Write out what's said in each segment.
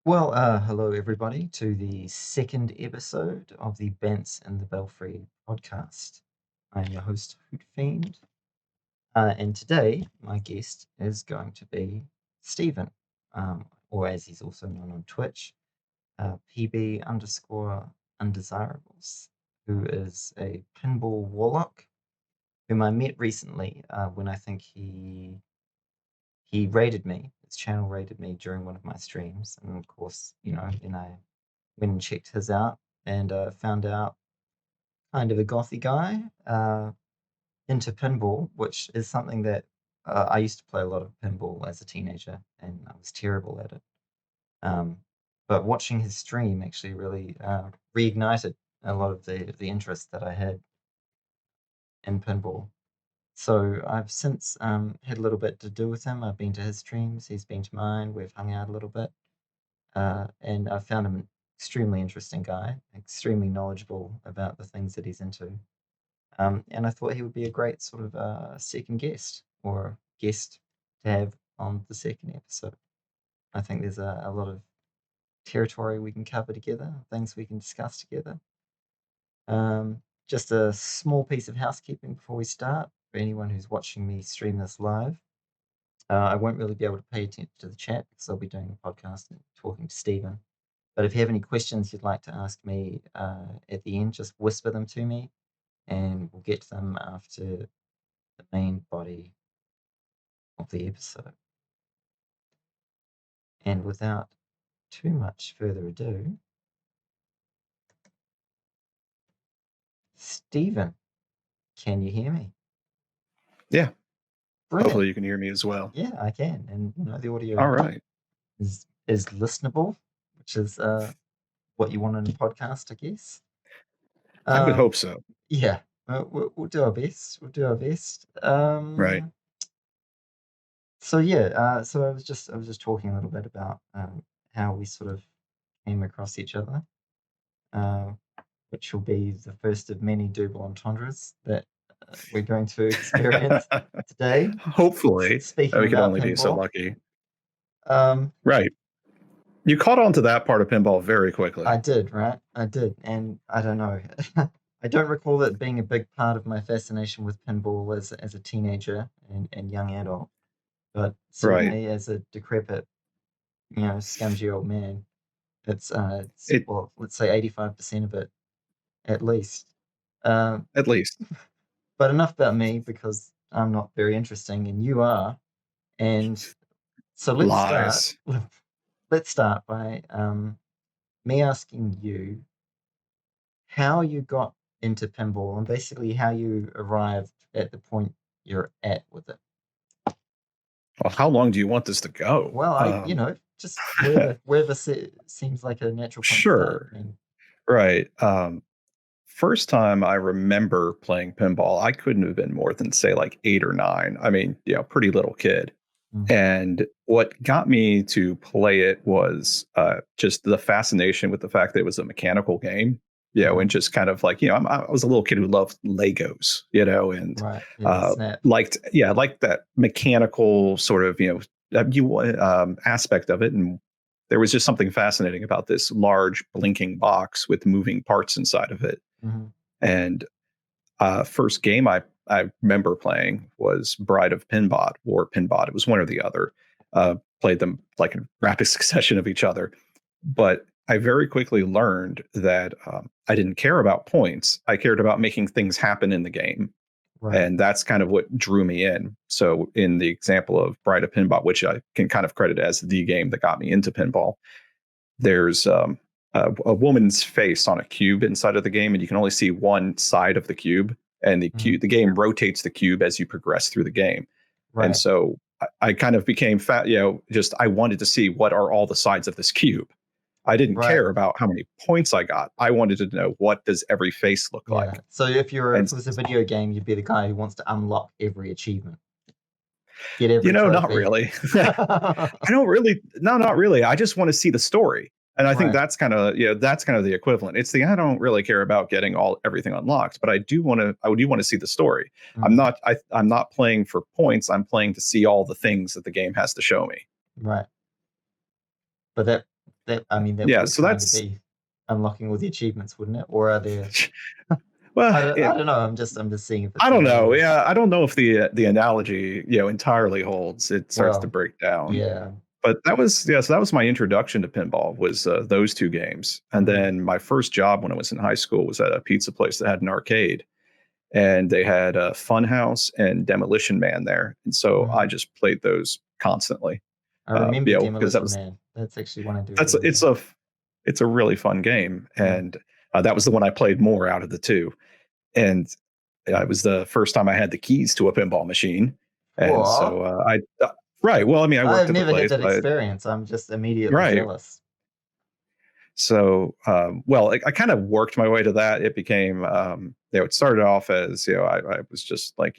Hello everybody to the second episode of the Bants and the Belfry podcast. I'm your host, Hoot Fiend, and today my guest is going to be Stephen, or as he's also known on Twitch, PB underscore undesirables, who is a pinball warlock whom I met recently when I think he raided me. His channel raided me during one of my streams, and of course, then I went and checked his out and found out kind of a gothy guy into pinball, which is something that I used to play a lot of pinball as a teenager, and I was terrible at it. Um, but watching his stream actually really reignited a lot of the interest that I had in pinball. So I've since had a little bit to do with him. I've been to his streams, he's been to mine, we've hung out a little bit. And I found him an extremely interesting guy, extremely knowledgeable about the things that he's into. And I thought he would be a great sort of second guest or guest to have on the second episode. I think there's a lot of territory we can cover together, things we can discuss together. Just a small piece of housekeeping before we start for anyone who's watching me stream this live. I won't really be able to pay attention to the chat because I'll be doing the podcast and talking to Stephen. But if you have any questions you'd like to ask me at the end, just whisper them to me and we'll get to them after the main body of the episode. And without too much further ado, Stephen, can you hear me? Yeah. Brilliant. Hopefully you can hear me as well. Yeah, I can. And the audio All right. is listenable, which is what you want in a podcast, I guess. I would hope so. Yeah, we'll do our best. We'll do our best. Right. So yeah, so I was just talking a little bit about how we sort of came across each other, which will be the first of many double entendres that we're going to experience today. Hopefully. Speaking We could about only be so pinball, lucky. Right. You caught on to that part of pinball very quickly. I did, right? I did, and I don't know. I don't recall it being a big part of my fascination with pinball as a teenager and young adult, but certainly as a decrepit, scumsy old man, it's well, let's say 85% of it at least. At least. But enough about me because I'm not very interesting and you are. And so Lies. let's start by me asking you how you got into pinball and basically how you arrived at the point you're at with it. Well, how long do you want this to go? Well, just wherever seems like a natural point. Sure. To start. Right. First time I remember playing pinball, I couldn't have been more than say like 8 or 9. I mean, pretty little kid. And what got me to play it was just the fascination with the fact that it was a mechanical game, and just kind of like, I was a little kid who loved Legos, and liked that mechanical sort of, aspect of it. And there was just something fascinating about this large blinking box with moving parts inside of it. And first game I remember playing was Bride of Pinbot or Pinbot. It was one or the other. Played them like in rapid succession of each other. But I very quickly learned that I didn't care about points. I cared about making things happen in the game. Right. And that's kind of what drew me in. So in the example of Bride of Pinbot, which I can kind of credit as the game that got me into pinball, there's a woman's face on a cube inside of the game, and you can only see one side of the cube. And the game rotates the cube as you progress through the game. Right. And so I kind of became I wanted to see what are all the sides of this cube. I didn't care about how many points I got. I wanted to know, what does every face look like? So if it was a video game, you'd be the guy who wants to unlock every achievement. Get every trophy. Not really. Not really. I just want to see the story. And I think that's kind of the equivalent. It's I don't really care about getting everything unlocked, but I do want to see the story. I'm not playing for points. I'm playing to see all the things that the game has to show me. Right. But that Yeah, would so kind of that's be unlocking all the achievements, wouldn't it? Or are there? well, I don't know. I'm just seeing if I it's don't know. related. Yeah, I don't know if the analogy, entirely holds. It starts to Well, break down. yeah. But so that was my introduction to pinball was those two games. And Mhm. then my first job when I was in high school was at a pizza place that had an arcade, and they had a Funhouse and Demolition Man there. And so I Mhm. just played those constantly. I remember Because that Demolition was Man. That's actually one I do that's remember. it's a really fun game, Mm. and that was the one I played more out of the two. And it was the first time I had the keys to a pinball machine, and Aw, so I right. Well, I mean, I worked I've at the never had place, that but experience. I'm just immediately right. jealous. So, well, I kind of worked my way to that. It became, it started off as, I was just like,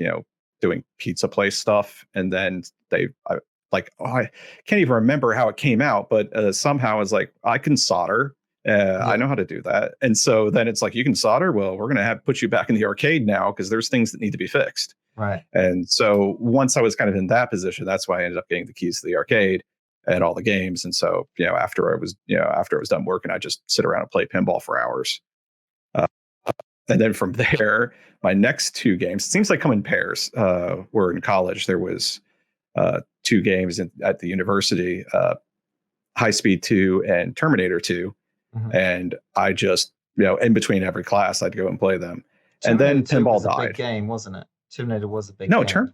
doing pizza place stuff. And then I can't even remember how it came out, but somehow I was like, I can solder. I Yeah, know how to do that. And so then it's like, you can solder. Well, we're going to have put you back in the arcade now because there's things that need to be fixed. right. And so once I was kind of in that position, that's why I ended up getting the keys to the arcade and all the games. And so, after I was done working, I just sit around and play pinball for hours. Uh, and then from there, my next two games, it seems like come in pairs. Were in college. There was two games at the university, High Speed 2 and Terminator 2. Mhm. And I just, in between every class, I'd go and play them. And Terminator then 2 pinball was a big died. game, wasn't it? Terminator was a big No, game.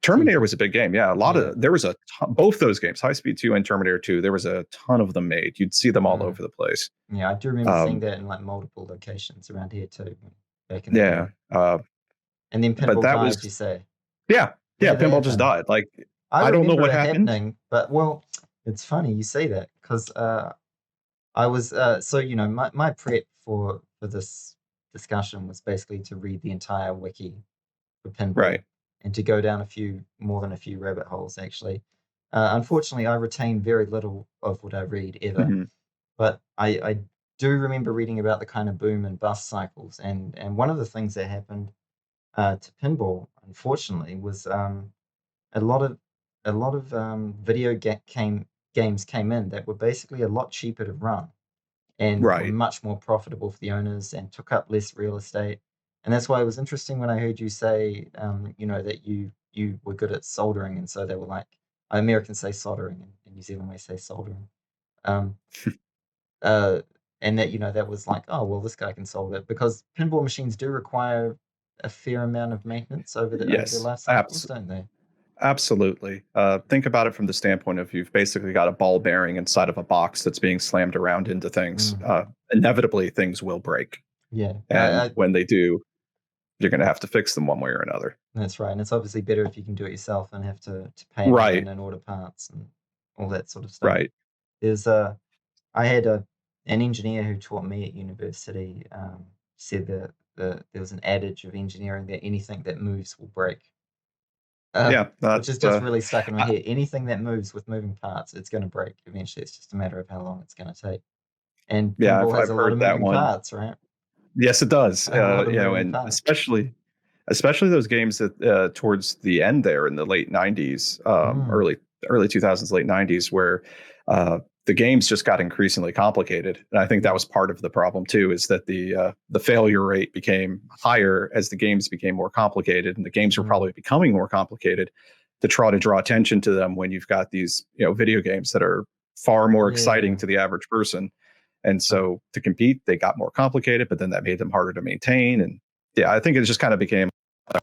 Terminator was a big game. Yeah, Yeah. there was a ton, both those games, High Speed 2 and Terminator 2. There was a ton of them made. You'd see them all Mm. over the place. Yeah, I do remember seeing Um, that in like multiple locations around here too, back in the yeah, day. And then but pinball that was died, you say? yeah, When yeah. did that Pinball just happen? died. Like I I don't know remember what it happened. happening, but well, it's funny you say that because I was so my prep for this discussion was basically to read the entire wiki for Right. pinball and to go down more than a few rabbit holes actually. Unfortunately, I retain very little of what I read ever, Hmm. but I do remember reading about the kind of boom and bust cycles, and one of the things that happened to pinball, unfortunately, was a lot of games came in that were basically a lot cheaper to run and were Right. much more profitable for the owners and took up less real estate. And that's why it was interesting when I heard you say, that you were good at soldering, and so they were like, Americans say soldering, and in New Zealand we say soldering. Um, uh, and that that was like, oh well, this guy can solder it because pinball machines do require a fair amount of maintenance over their Yes. life cycles, don't they? Absolutely. Think about it from the standpoint of you've basically got a ball bearing inside of a box that's being slammed around into things. Mm, Inevitably, things will break, yeah, and when they do, you're going to have to fix them one way or another. that's right, and it's obviously better if you can do it yourself and have to pay a man Right. and order parts and all that sort of stuff. Right. There's I had an engineer who taught me at university said that there was an adage of engineering that anything that moves will break, Yeah. which is just really stuck in my head. Anything that moves with moving parts, it's going to break eventually. It's just a matter of how long it's going to take. And Yeah. pinball has I've a lot of heard that moving one. parts, right? Yes, it does. A lot of moving And parts. especially those games that towards the end there in the late 90s, Mm, early 2000s, late 90s, where the games just got increasingly complicated. And I think that yeah. was part of the problem too, is that the failure rate became higher as the games became more complicated, and the games were Mm, probably becoming more complicated to try to draw attention to them when you've got these video games that are far more exciting yeah. to the average person. And Right. so to compete, they got more complicated, but then that made them harder to maintain. And yeah, I think it just kind of became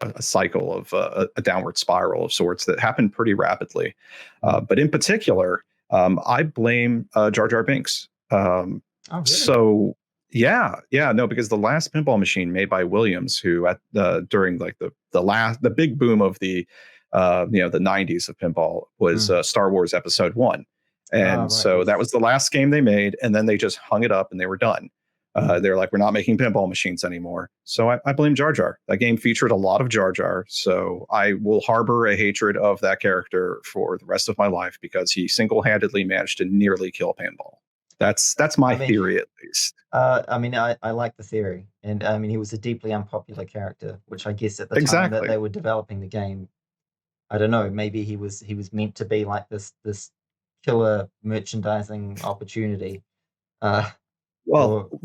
a cycle of a downward spiral of sorts that happened pretty rapidly. Mm. But in particular, I blame Jar Jar Binks. Oh, really? So yeah, no, because the last pinball machine made by Williams, who at during like the big boom of the 90s of pinball was Mm. Star Wars Episode 1. Oh, And right. so that Yes. was the last game they made, and then they just hung it up and they were done. Mm. They're like, we're not making pinball machines anymore. So I blame Jar Jar. That game featured a lot of Jar Jar. So I will harbor a hatred of that character for the rest of my life because he single-handedly managed to nearly kill pinball. That's my I mean, theory, at least. I like the theory, and I mean, he was a deeply unpopular character, which I guess at the time that Exactly. they were developing the game, I don't know, maybe he was meant to be like this killer merchandising opportunity uh, Well, for George Lucas.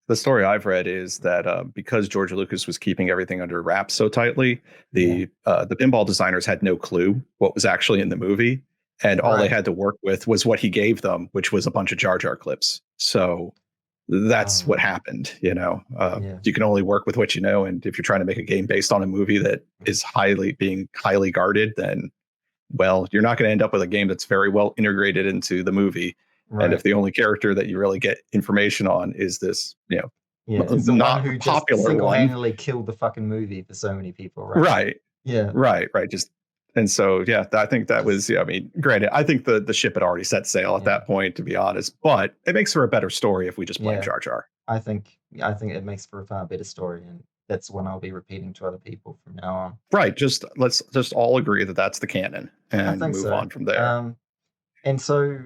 the story I've read is that because George Lucas was keeping everything under wraps so tightly, Yeah. the pinball designers had no clue what was actually in the movie, and all they Right. had to work with was what he gave them, which was a bunch of Jar Jar clips. So Oh, that's what right. happened. You know, Yeah. you can only work with what you know, and if you're trying to make a game based on a movie that is highly guarded, then well, you're not going to end up with a game that's very well integrated into the movie. And if Right. the only character that you really get information on is this, Yeah. It's the one not who just popular one, single-handedly killed the fucking movie for so many people, right? right, Yeah. right. Just and so yeah, I think that Just was. Yeah, I mean, granted, I think the ship had already set sail at yeah. that point, to be honest. But it makes for a better story if we just blame Yeah. Jar Jar. I think it makes for a far better story, and that's one I'll be repeating to other people from now on. Right. Just let's just all agree that that's the canon I and think move so. on from there. And so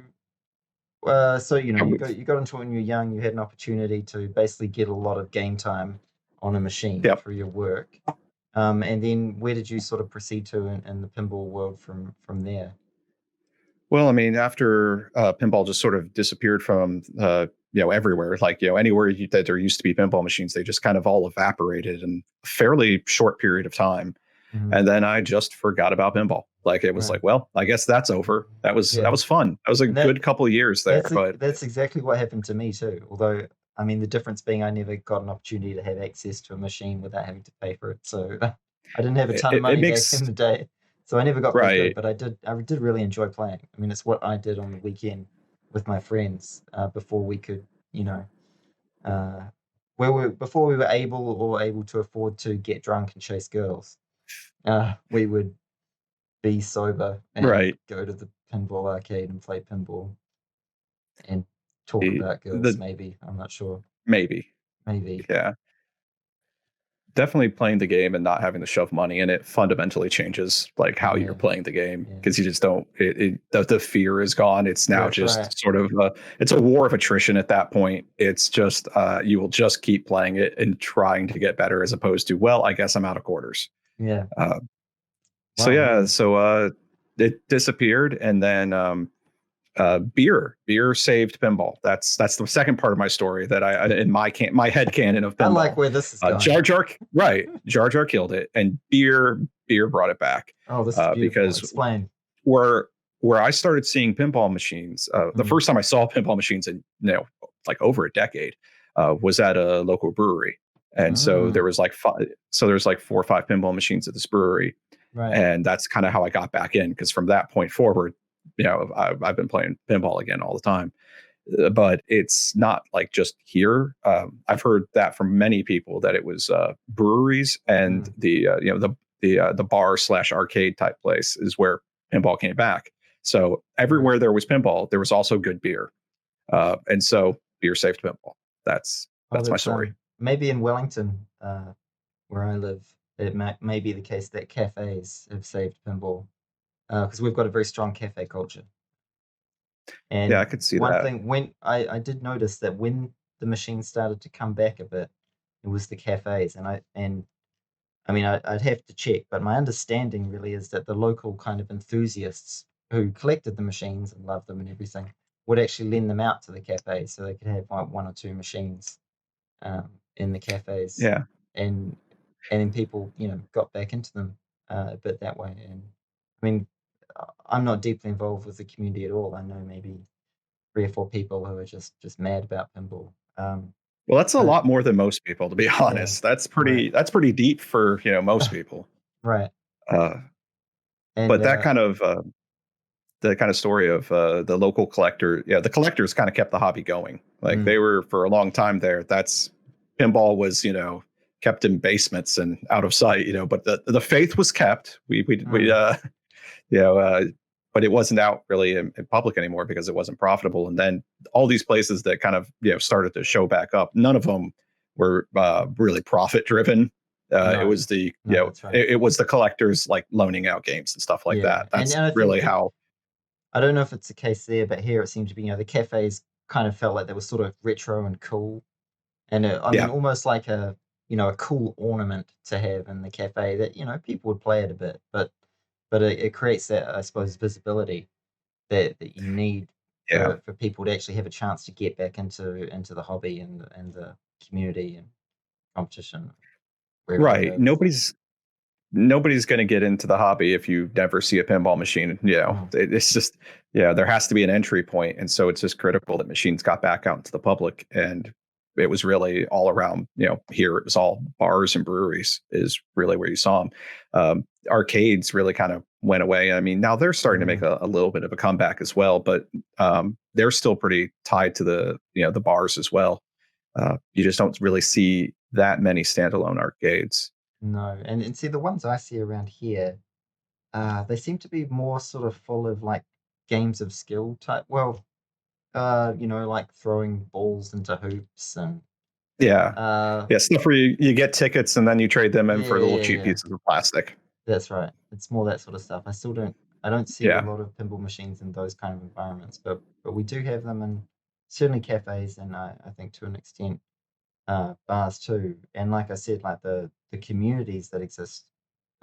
How you we- got into it when you were young. You had an opportunity to basically get a lot of game time on a machine Yep. through your work. And then where did you sort of proceed to in the pinball world from there? Well, I mean, after pinball just sort of disappeared from everywhere, like anywhere that there used to be pinball machines, they just kind of all evaporated in a fairly short period of time. Hmm. And then I just forgot about pinball. Like it was Right. like, well, I guess that's over. That Yeah. was fun. That was a And good couple of years there, but that's exactly what happened to me too. Although, I mean, the difference being I never got an opportunity to have access to a machine without having to pay for it. So I didn't have a ton of it money back makes in the day, so I never got very good. right. But I did really enjoy playing. I mean, it's what I did on the weekend with my friends before we could, you know, uh, before we were able to afford to get drunk and chase girls. We would be sober and Right. go to the pinball arcade and play pinball and talk The, about girls, the maybe. I'm not sure. maybe. Maybe. Yeah. Definitely playing the game and not having to shove money in it fundamentally changes like how you're Yeah. playing the game Yeah. because you just don't the fear is gone. It's now Right. just sort of it's a war of attrition at that point. It's just you will just keep playing it and trying to get better as opposed to, well, I guess I'm out of quarters. Yeah. uh, so Wow, yeah, man. so it disappeared, and then beer saved pinball. That's the second part of my story that I in my head canon of I like pinball. where this is going. Jar Jar, right? Jar Jar killed it, and beer brought it back. Oh, this is beautiful. Because Explain. where where I started seeing pinball machines, the Mm. first time I saw pinball machines in like over a decade, was at a local brewery, and Mm. so there's like 4 or 5 pinball machines at this brewery, Right. and that's kind of how I got back in because from that point forward, I've been playing pinball again all the time. But it's not like just here. I've heard that from many people that it was breweries and Mm. the bar slash arcade type place is where pinball came back. So Right. everywhere there was pinball, there was also good beer, and so beer saved pinball. That's Oh, that's my that's story. maybe in Wellington, where I live, it may be the case that cafes have saved pinball, because we've got a very strong cafe culture. Yeah, I And could see one that. thing, when I did notice that when the machines started to come back a bit, it was the cafes, and I mean, I'd have to check, but my understanding really is that the local kind of enthusiasts who collected the machines and loved them and everything would actually lend them out to the cafes so they could have like one or two machines in the cafes, Yeah. and then people, got back into them a bit that way. And I mean, I'm not deeply involved with the community at all. I know maybe 3 or 4 people who are just mad about pinball. Well, that's a But lot more than most people, to be yeah, honest. right, That's pretty deep for most people. right, Uh, and but that kind of the kind of story of the local collector. Yeah, the collectors kind of kept the hobby going. Like mm, they were for a long time there. That's pinball was kept in basements and out of sight. But the faith was kept. We mm, you know but it wasn't out really in public anymore because it wasn't profitable. And then all these places that kind of started to show back up, none of them were really profit driven. It no, was the no, that's right. it was the collectors like loaning out games and stuff like Yeah, that. and That's and I think really how. I don't know if it's the case there, but here it seemed to be, the cafes kind of felt like they were sort of retro and cool, and I mean, Yeah. almost like a cool ornament to have in the cafe that people would play it a bit, but but it creates that, I suppose, visibility that you need Yeah. for people to actually have a chance to get back into the hobby and the community and competition wherever they Right. go. So, Nobody's going to get into the hobby if you never see a pinball machine. mm, It's just, yeah, there has to be an entry point. And so it's just critical that machines got back out into the public. And it was really all around, here it was all bars and breweries is really where you saw them. Arcades really kind of went away. I mean, now they're starting to make mm, a little bit of a comeback as well, but they're still pretty tied to the bars as well. You just don't really see that many standalone arcades. no, and see the ones I see around here, they seem to be more sort of full of like games of skill type. Well, like throwing balls into hoops and Yeah. uh, Yeah, stuff where you get tickets and then you trade them in yeah, for little yeah, cheap yeah. pieces of plastic. That's right. It's more that sort of stuff. I don't see a Yeah. lot of pinball machines in those kind of environments, but we do have them in certainly cafes and I think to an extent bars too. And like I said, like the communities that exist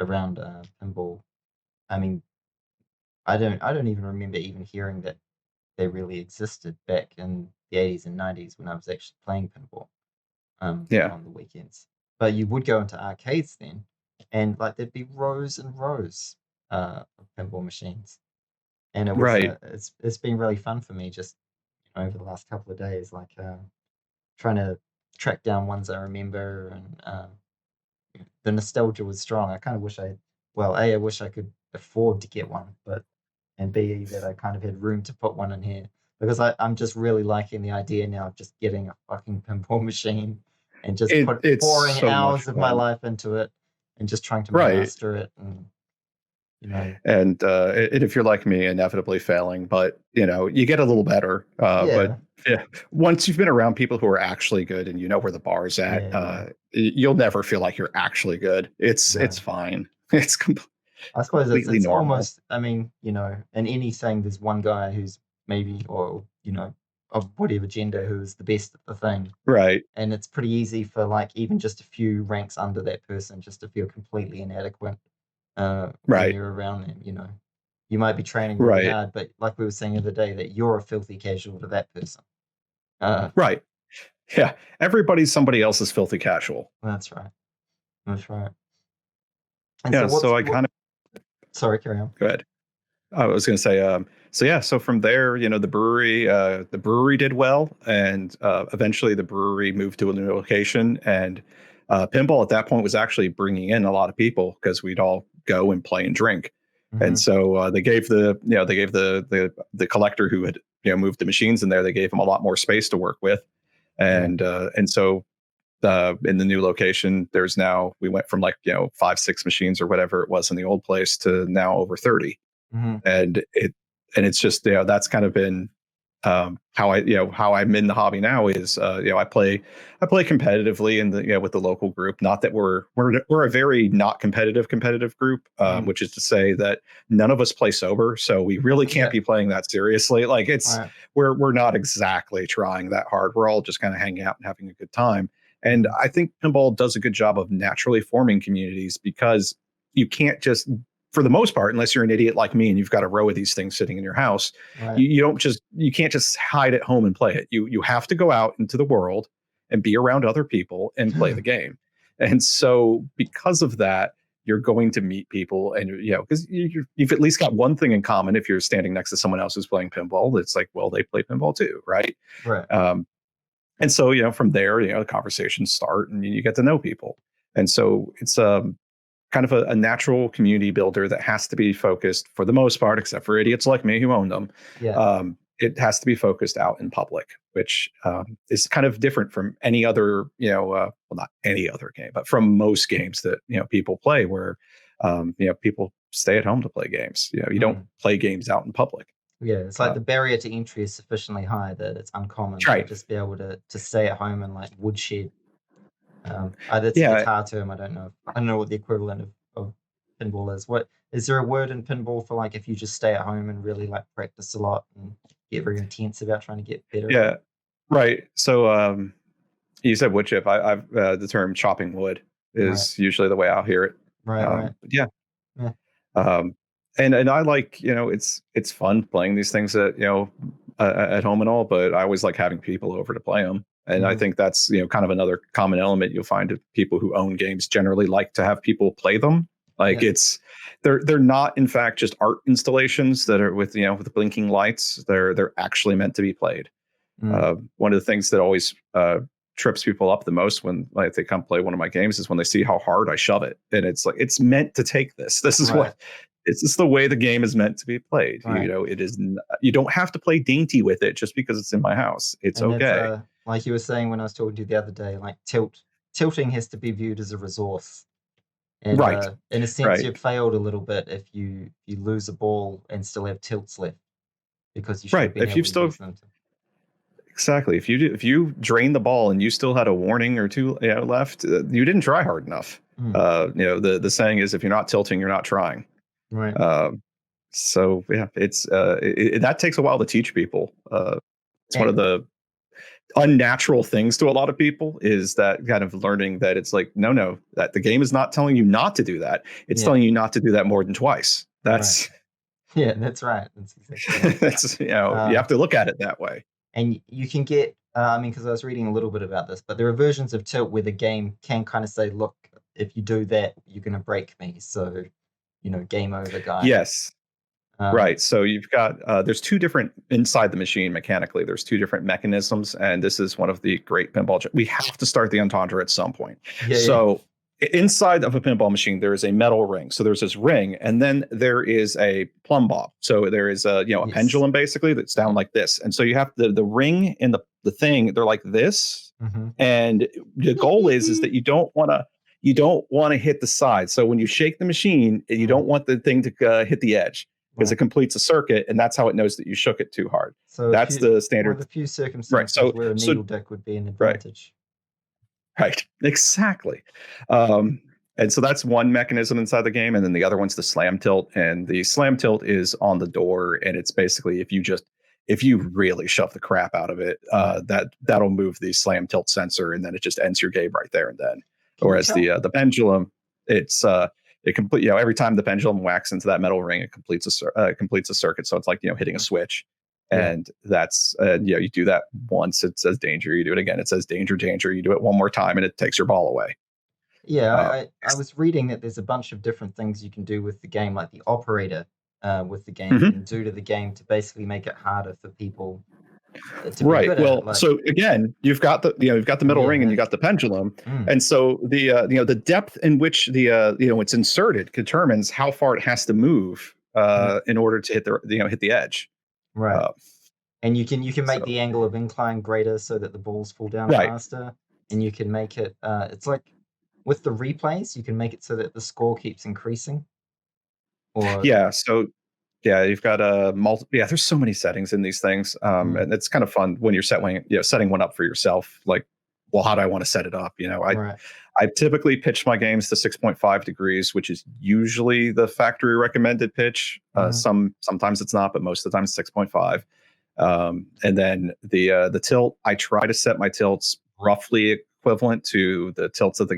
around pinball. I mean, I don't even remember even hearing that they really existed back in the 80s and 90s when I was actually playing pinball Yeah. on the weekends. But you would go into arcades then, and like there'd be rows and rows of pinball machines, and Right. it's been really fun for me just over the last couple of days, like trying to track down ones I remember, and the nostalgia was strong. I kind of wish I wish I could afford to get one, but and B, that I kind of had room to put one in here because I'm just really liking the idea now of just getting a fucking pinball machine and just It's pouring so much hours of my fun. life into it and just trying to Right. master it and you know And if you're like me, inevitably failing, but you get a little better. But yeah yeah, once you've been around people who are actually good and you know where the bar's at, yeah yeah you'll never feel like you're actually good. It's no. fine. It's I suppose completely it's normal. almost, I mean, in any saying there's one guy who's maybe, or of whatever gender, who's the best at the thing, Right. and it's pretty easy for like even just a few ranks under that person just to feel completely inadequate when Right. you're around them. You might be training really Right. hard, but like we were saying the other day, that you're a filthy casual to that person. Uh, Right. Yeah. Everybody's somebody else's filthy casual. that's right. That's right. And so Yeah. what's So I what? kind of Sorry, carry on. go ahead. I was going to say, so yeah, so from there, the brewery did well, and eventually the brewery moved to a new location, and pinball at that point was actually bringing in a lot of people because we'd all go and play and drink, and Hmm. so they gave the collector who had moved the machines in there, they gave him a lot more space to work with, Yeah. and so in the new location, there's now we went from like 5 6 machines or whatever it was in the old place to now over 30, Hmm. and it's just that's kind of been how I'm in the hobby now is I play competitively in the with the local group. Not that we're a very not competitive group, Hmm. which is to say that none of us play sober, so we really can't Yeah. be playing that seriously. Like All it's right. we're not exactly trying that hard. We're all just kind of hanging out and having a good time. And Hmm. I think pinball does a good job of naturally forming communities because you can't just for the most part, unless you're an idiot like me and you've got a row of these things sitting in your house, Right. you can't just hide at home and play it. You have to go out into the world and be around other people and play the game. And so because of that, you're going to meet people and because you've at least got one thing in common. If you're standing next to someone else who's playing pinball, it's like, well, they play pinball too, right? Right. um, and so from there the conversations start and you get to know people. And so it's kind of a natural community builder that has to be focused for the most part, except for idiots like me who own them. Yeah. It has to be focused out in public, which is kind of different from any other, well, not any other game, but from most games that people play, where people stay at home to play games. You don't Mm. play games out in public. Yeah, it's like Uh, the barrier to entry is sufficiently high that it's uncommon to right? just be able to stay at home and like woodshed. That's a Yeah, guitar term. I don't know what the equivalent of pinball is. What is there a word in pinball for like if you just stay at home and really like practice a lot and get very intense about trying to get better at it? yeah, right. So you said wood chip. I've the term chopping wood Right, is usually the way I'll hear it. right, right. But yeah, Yeah. um, and I like, it's fun playing these things at home and all, but I always like having people over to play them. And I think that's, kind of another common element you'll find of people who own games generally like to have people play them. Like Yeah. they're not in fact just art installations that are with blinking lights. They're actually meant to be played. One of the things that always trips people up the most when like they come play one of my games is when they see how hard I shove it, and it's like it's meant to take this. This is Right. what it's just the way the game is meant to be played. Right. It is. You don't have to play dainty with it just because it's in my house. It's And it's okay. like you were saying when I was talking to you the other day, like tilting has to be viewed as a resource. And Right. in a sense, Right. you've failed a little bit if you lose a ball and still have tilts left because you should Right. have been If able you've to still use them. exactly if you drain the ball and you still had a warning or two left, you didn't try hard enough. Mm, The saying is if you're not tilting, you're not trying. right. So yeah, that takes a while to teach people. It's one And of the unnatural things to a lot of people is that kind of learning that it's like no, that the game is not telling you not to do that. It's yeah, telling you not to do that more than twice. right. That's Yeah, that's right. That's exactly right. that's you Uh, have to look at it that way. and you can get, I mean, because I was reading a little bit about this, but there are versions of tilt where the game can kind of say, look, if you do that, you're going to break me. So, game over, guy. Yes. Um, Right. So you've got there's two different inside the machine mechanically. There's two different mechanisms, and this is one of the great pinball. We have to start the entendre at some point. yeah, yeah, So inside of a pinball machine, there is a metal ring. So there's this ring, and then there is a plumb bob. So there is a yes. pendulum basically that's down like this, and so you have the ring and the thing. They're like this, Mm-hmm. and the goal is that you don't want to hit the side. So when you shake the machine, you don't want the thing to hit the edge because it Right. completes a circuit, and that's how it knows that you shook it too hard. So That's the one of standard, the few right? circumstances So where a so needle dick would be an right, advantage. right, exactly. Um, and so that's one mechanism inside the game, and then the other one's the slam tilt, and the slam tilt is on the door, and it's basically if you really shove the crap out of it, Right. that'll move the slam tilt sensor, and then it just ends your game right there and then. Can you Whereas tell? the pendulum, it's it complete every time the pendulum whacks into that metal ring, it completes a circuit. So it's like hitting a switch, Yeah. and that's you do that once, it says danger. You do it again, it says danger, danger. You do it one more time, and it takes your ball away. Yeah, Uh, I was reading that there's a bunch of different things you can do with the game, like the operator with the game mhm. can do to the game to basically make it harder for people to be Right. good at it. Well, Like, so again, you've got the middle yeah, ring and yeah. you got the pendulum, Mm, and so the depth in which it's inserted determines how far it has to move yeah, in order to hit the edge. right. Uh, And you can make so the angle of incline greater so that the balls fall down right. faster, and you can make it. It's like with the replays, you can make it so that the score keeps increasing. Or Yeah. So yeah, you've got a yeah. There's so many settings in these things, mm, and it's kind of fun when you're setting one up for yourself. Like, well, how do I want to set it up? right, I typically pitch my games to 6.5 degrees, which is usually the factory recommended pitch. mm, Sometimes it's not, but most of the time it's 6.5. And then the tilt, I try to set my tilts roughly equivalent to the tilts of the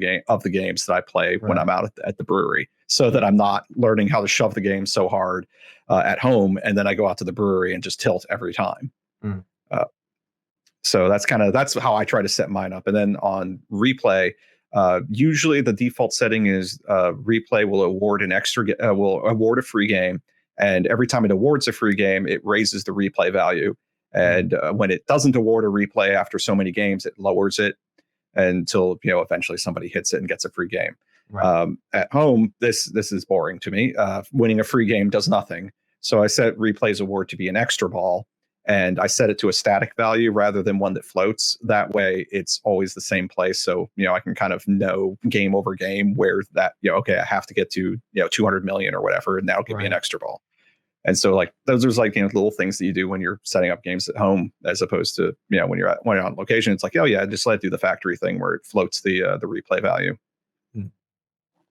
games that I play when right, I'm out at the brewery, so that yeah, I'm not learning how to shove the game so hard at home, and then I go out to the brewery and just tilt every time. mm, Uh, so that's how I try to set mine up. And then on replay, usually the default setting is replay will award will award a free game, and every time it awards a free game, it raises the replay value. mm, And when it doesn't award a replay after so many games, it lowers it until eventually somebody hits it and gets a free game. right, At home, this is boring to me. Winning a free game does nothing. So I set replay's award to be an extra ball, and I set it to a static value rather than one that floats. That way, it's always the same place. So I can kind of know game over game where that okay, I have to get to 200 million or whatever, and now give me an right. extra ball. And so like those are like little things that you do when you're setting up games at home, as opposed to when you're on location. It's like, oh yeah, just let it do the factory thing where it floats the replay value. Mm,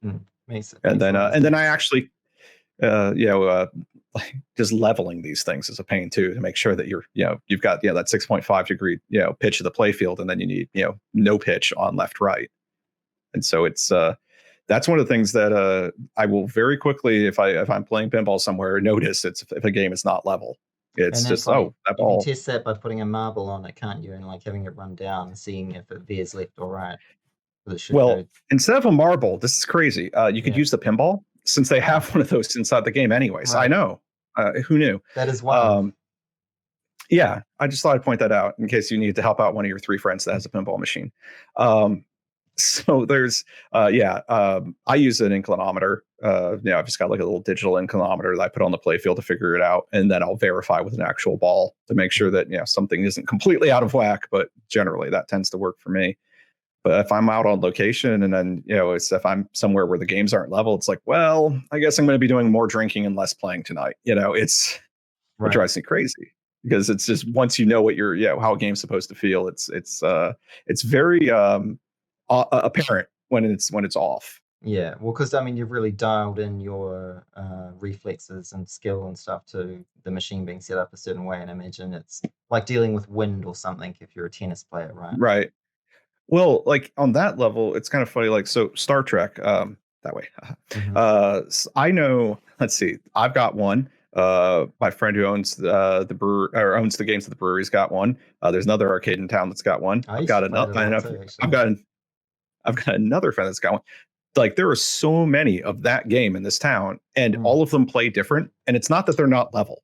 mm. And Makes a then lot of I sense. actually uh, you know uh, just leveling these things is a pain too, to make sure that you've got that 6.5 degree pitch of the play field, and then you need no pitch on left right. And so it's That's one of the things that I will very quickly, if I'm playing pinball somewhere, notice if a game is not level. It's And that's just, like oh, that you can ball. test that by putting a marble on it, can't you? And like having it run down and seeing if it veers left or right. But it should go. Well, instead of a marble, this is crazy. You could Yeah. use the pinball since they Ah, have one of those inside the game anyways. I right. know. Who knew? That is one of. Um, yeah, I just thought I'd point that out in case you need to help out one of your three friends that has a pinball machine. Um, so there's, I use an inclinometer. I've just got like a little digital inclinometer that I put on the playfield to figure it out, and then I'll verify with an actual ball to make sure that something isn't completely out of whack. But generally, that tends to work for me. But if I'm out on location and then, if I'm somewhere where the games aren't level, it's like, well, I guess I'm going to be doing more drinking and less playing tonight. It Right. drives me crazy because it's just once you know what how a game's supposed to feel, it's very apparent when it's off. Yeah. Well, because I mean, you've really dialed in your reflexes and skill and stuff to the machine being set up a certain way. And I imagine it's like dealing with wind or something if you're a tennis player, right? Right. Well, like on that level, it's kind of funny. Like, so Star Trek, that way. Hmm. I know. Let's see. I've got one. My friend who owns the brewer or owns the games at the brewery's got one. There's another arcade in town that's got one. I I've used to got play it another. a lot too, actually. I've got another friend that's got one. Like there are so many of that game in this town, and Mm, all of them play different. And it's not that they're not level.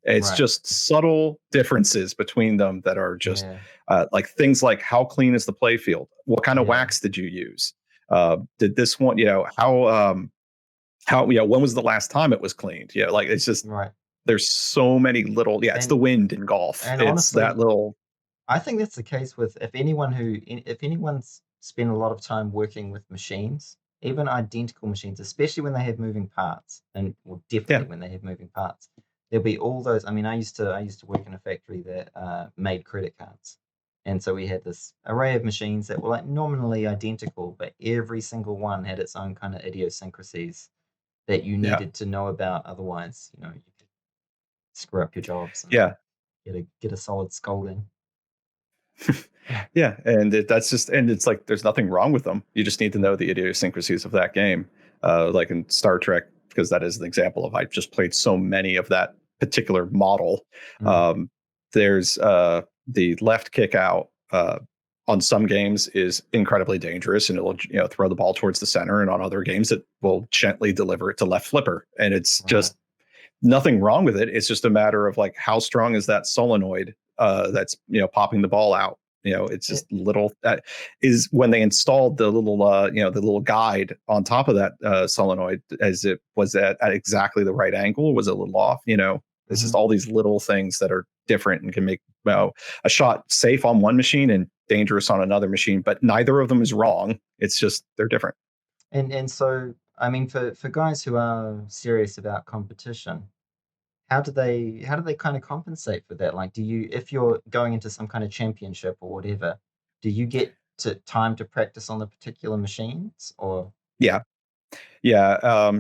It's right. just subtle differences between them that are just Yeah. like things like how clean is the play field? What kind of Yeah. wax did you use? Did this one, when was the last time it was cleaned? Yeah, like it's just Right. there's so many little. Yeah, it's the And wind in golf. and It's that honestly, little. I think that's the case with if anyone's spent a lot of time working with machines, even identical machines, especially when they have moving parts, and well, Yeah, definitely when they have moving parts, there'll be all those. I mean, I used to work in a factory that made credit cards, and so we had this array of machines that were like nominally identical, but every single one had its own kind of idiosyncrasies that you yeah, needed to know about. Otherwise, you could screw up your jobs and yeah. get a solid scolding. Yeah, and it's like there's nothing wrong with them. You just need to know the idiosyncrasies of that game. Like in Star Trek, because that is an example of I've just played so many of that particular model. Mm, Um, there's the left kick out on some games is incredibly dangerous, and it'll throw the ball towards the center, and on other games it will gently deliver it to left flipper, and it's right. just nothing wrong with it. It's just a matter of like how strong is that solenoid that's popping the ball out. It's It, just little that is when they installed the little the little guide on top of that solenoid as it was at exactly the right angle, was a little off. It's just mhm. all these little things that are different and can make a shot safe on one machine and dangerous on another machine, but neither of them is wrong. It's just they're different. And so I mean for guys who are serious about competition, how do they kind of compensate for that? Like do you if you're going into some kind of championship or whatever, do you get to time to practice on the particular machines or Yeah. Yeah.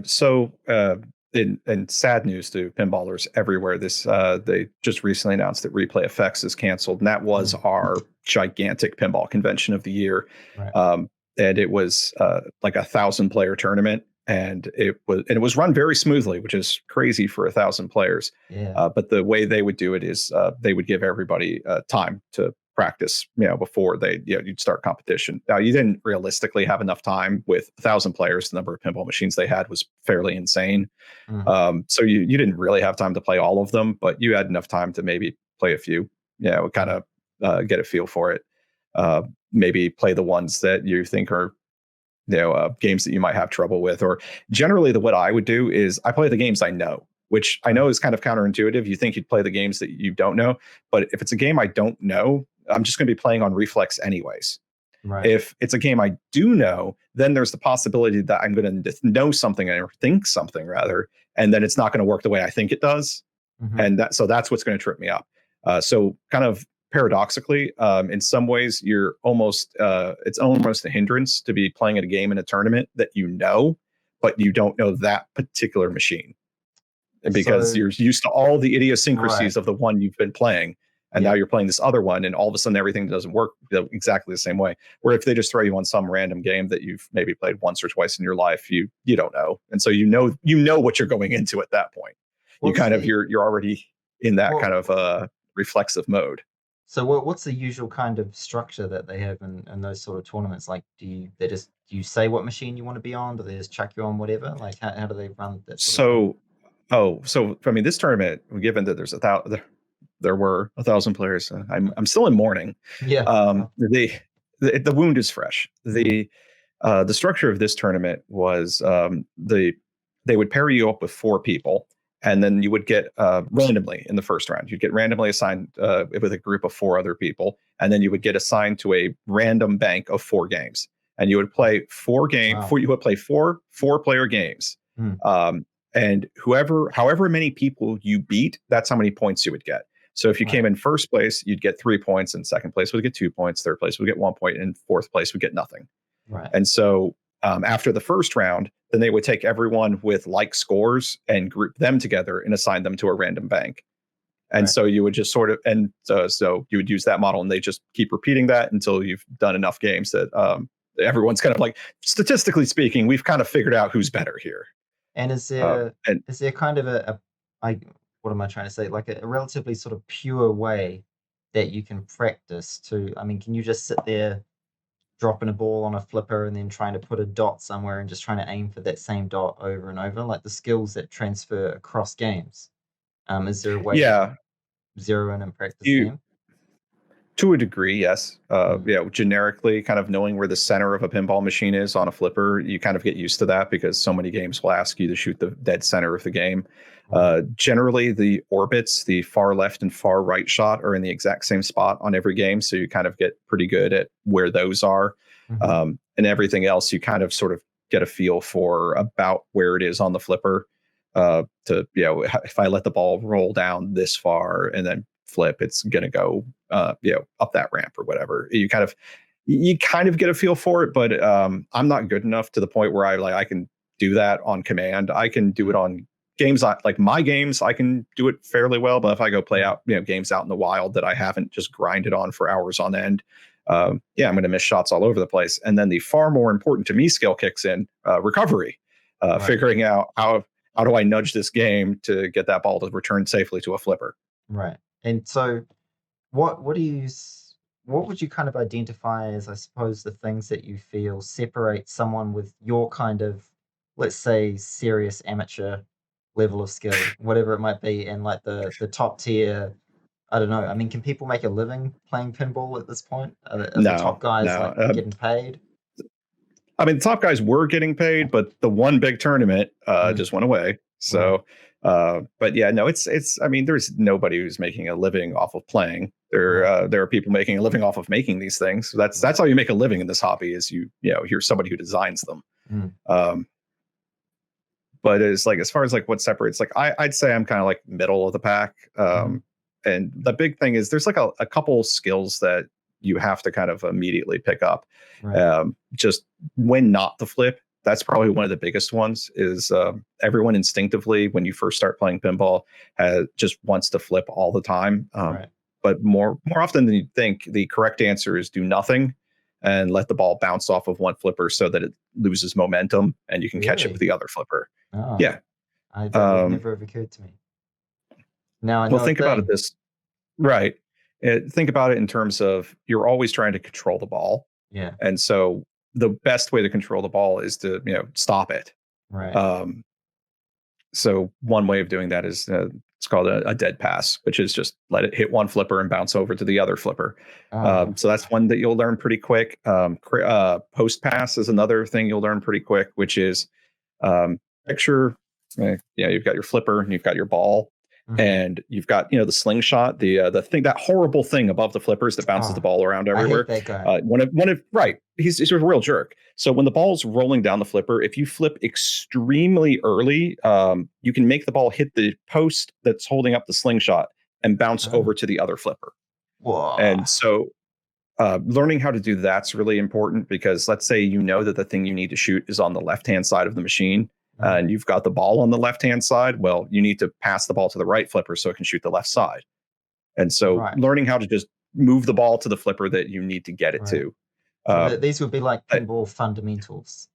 In sad news to pinballers everywhere, they just recently announced that Replay Effects is canceled, and that was mm, our gigantic pinball convention of the year. right. Um, and it was like 1,000 player tournament, and it was run very smoothly, which is crazy for 1,000 players. Yeah. But the way they would do it is they would give everybody time to practice, before you'd start competition. Now you didn't realistically have enough time with 1,000 players. The number of pinball machines they had was fairly insane. Mm, So you didn't really have time to play all of them, but you had enough time to maybe play a few, kind right. of get a feel for it. Maybe play the ones that you think are games that you might have trouble with. Or generally, what I would do is I play the games I know, which I Right. know is kind of counterintuitive. You think you'd play the games that you don't know, but if it's a game I don't know, I'm just going to be playing on reflex anyways. Right. If it's a game I do know, then there's the possibility that I'm going to know something or think something rather, and then it's not going to work the way I think it does, Hmm. and that's what's going to trip me up. So kind of paradoxically, in some ways, it's almost a hindrance to be playing at a game in a tournament that but you don't know that particular machine, and because So you're used to all the right. idiosyncrasies of the one you've been playing. And now you're playing this other one, and all of a sudden everything doesn't work exactly the same way. Where if they just throw you on some random game that you've maybe played once or twice in your life, you don't know, and so you know what you're going into at that point. You're already in that kind of reflexive mode. So what's the usual kind of structure that they have in those sort of tournaments? Like, do you say what machine you want to be on? Do they just chuck you on whatever? Like, how do they run that sort of so I mean, this tournament, given that there were 1,000 players, I'm still in mourning. Yeah. The wound is fresh. The structure of this tournament was they would pair you up with 4 people, and then you would get randomly in the first round. You'd get randomly assigned with a group of 4 other people, and then you would get assigned to a random bank of 4 games, and you would play 4 games. Wow. You would play 4-player games, and however many people you beat, that's how many points you would get. So if you came in first place, you'd get 3 points, and second place would get 2 points, third place would get 1 point, and fourth place would get nothing. Right. And so after the first round, then they would take everyone with like scores and group them together and assign them to a random bank. And so you would just sort of, and so you would use that model, and they just keep repeating that until you've done enough games that everyone's kind of like, statistically speaking, we've kind of figured out who's better here. And is there kind of what am I trying to say? Like a relatively sort of pure way that you can practice to, I mean, can you just sit there dropping a ball on a flipper and then trying to put a dot somewhere and just trying to aim for that same dot over and over, like the skills that transfer across games? Is there a way to zero in and practice them? To a degree, yes. Generically, kind of knowing where the center of a pinball machine is on a flipper, you kind of get used to that because so many games will ask you to shoot the dead center of the game. Generally, the orbits, the far left and far right shot, are in the exact same spot on every game, so you kind of get pretty good at where those are. And everything else, you kind of sort of get a feel for about where it is on the flipper. If I let the ball roll down this far and then flip, it's gonna go up that ramp or whatever. You kind of get a feel for it, but I'm not good enough to the point where I can do that on command. I can do it on games like my games. I can do it fairly well, but if I go play out games out in the wild that I haven't just grinded on for hours on end, I'm going to miss shots all over the place. And then the far more important to me skill kicks in, recovery, figuring out how do I nudge this game to get that ball to return safely to a flipper. Right. And so what would you kind of identify as, I suppose, the things that you feel separate someone with your kind of, let's say, serious amateur level of skill, whatever it might be, and like the top tier? I don't know. I mean, can people make a living playing pinball at this point? Are the top guys getting paid? I mean, the top guys were getting paid, but the one big tournament just went away. So, but yeah, no, it's. I mean, there's nobody who's making a living off of playing. There are people making a living off of making these things. So that's how you make a living in this hobby. Is you're somebody who designs them. But it's like, as far as like what separates, like I'd say I'm kind of like middle of the pack. And the big thing is there's like a couple skills that you have to kind of immediately pick up. Just when not to flip. That's probably one of the biggest ones. Is everyone instinctively, when you first start playing pinball, just wants to flip all the time. But more often than you'd think, the correct answer is do nothing and let the ball bounce off of one flipper so that it loses momentum and you can catch it with the other flipper. Oh, yeah, that never occurred to me. Now I know. Well, think about it this right. Think about it in terms of you're always trying to control the ball. Yeah. And so the best way to control the ball is to stop it. Right. So one way of doing that is it's called a dead pass, which is just let it hit one flipper and bounce over to the other flipper. So that's one that you'll learn pretty quick. Post pass is another thing you'll learn pretty quick, which is picture. You've got your flipper and you've got your ball. And you've got the slingshot, the thing, that horrible thing above the flippers that bounces the ball around everywhere. I hate that guy. Right, he's a real jerk. So when the ball's rolling down the flipper, if you flip extremely early, you can make the ball hit the post that's holding up the slingshot and bounce over to the other flipper. Whoa. And so learning how to do that's really important, because let's say that the thing you need to shoot is on the left-hand side of the machine. And you've got the ball on the left-hand side. Well, you need to pass the ball to the right flipper so it can shoot the left side. And so Right. learning how to just move the ball to the flipper that you need to get it Right. to. So these would be like I- pinball fundamentals.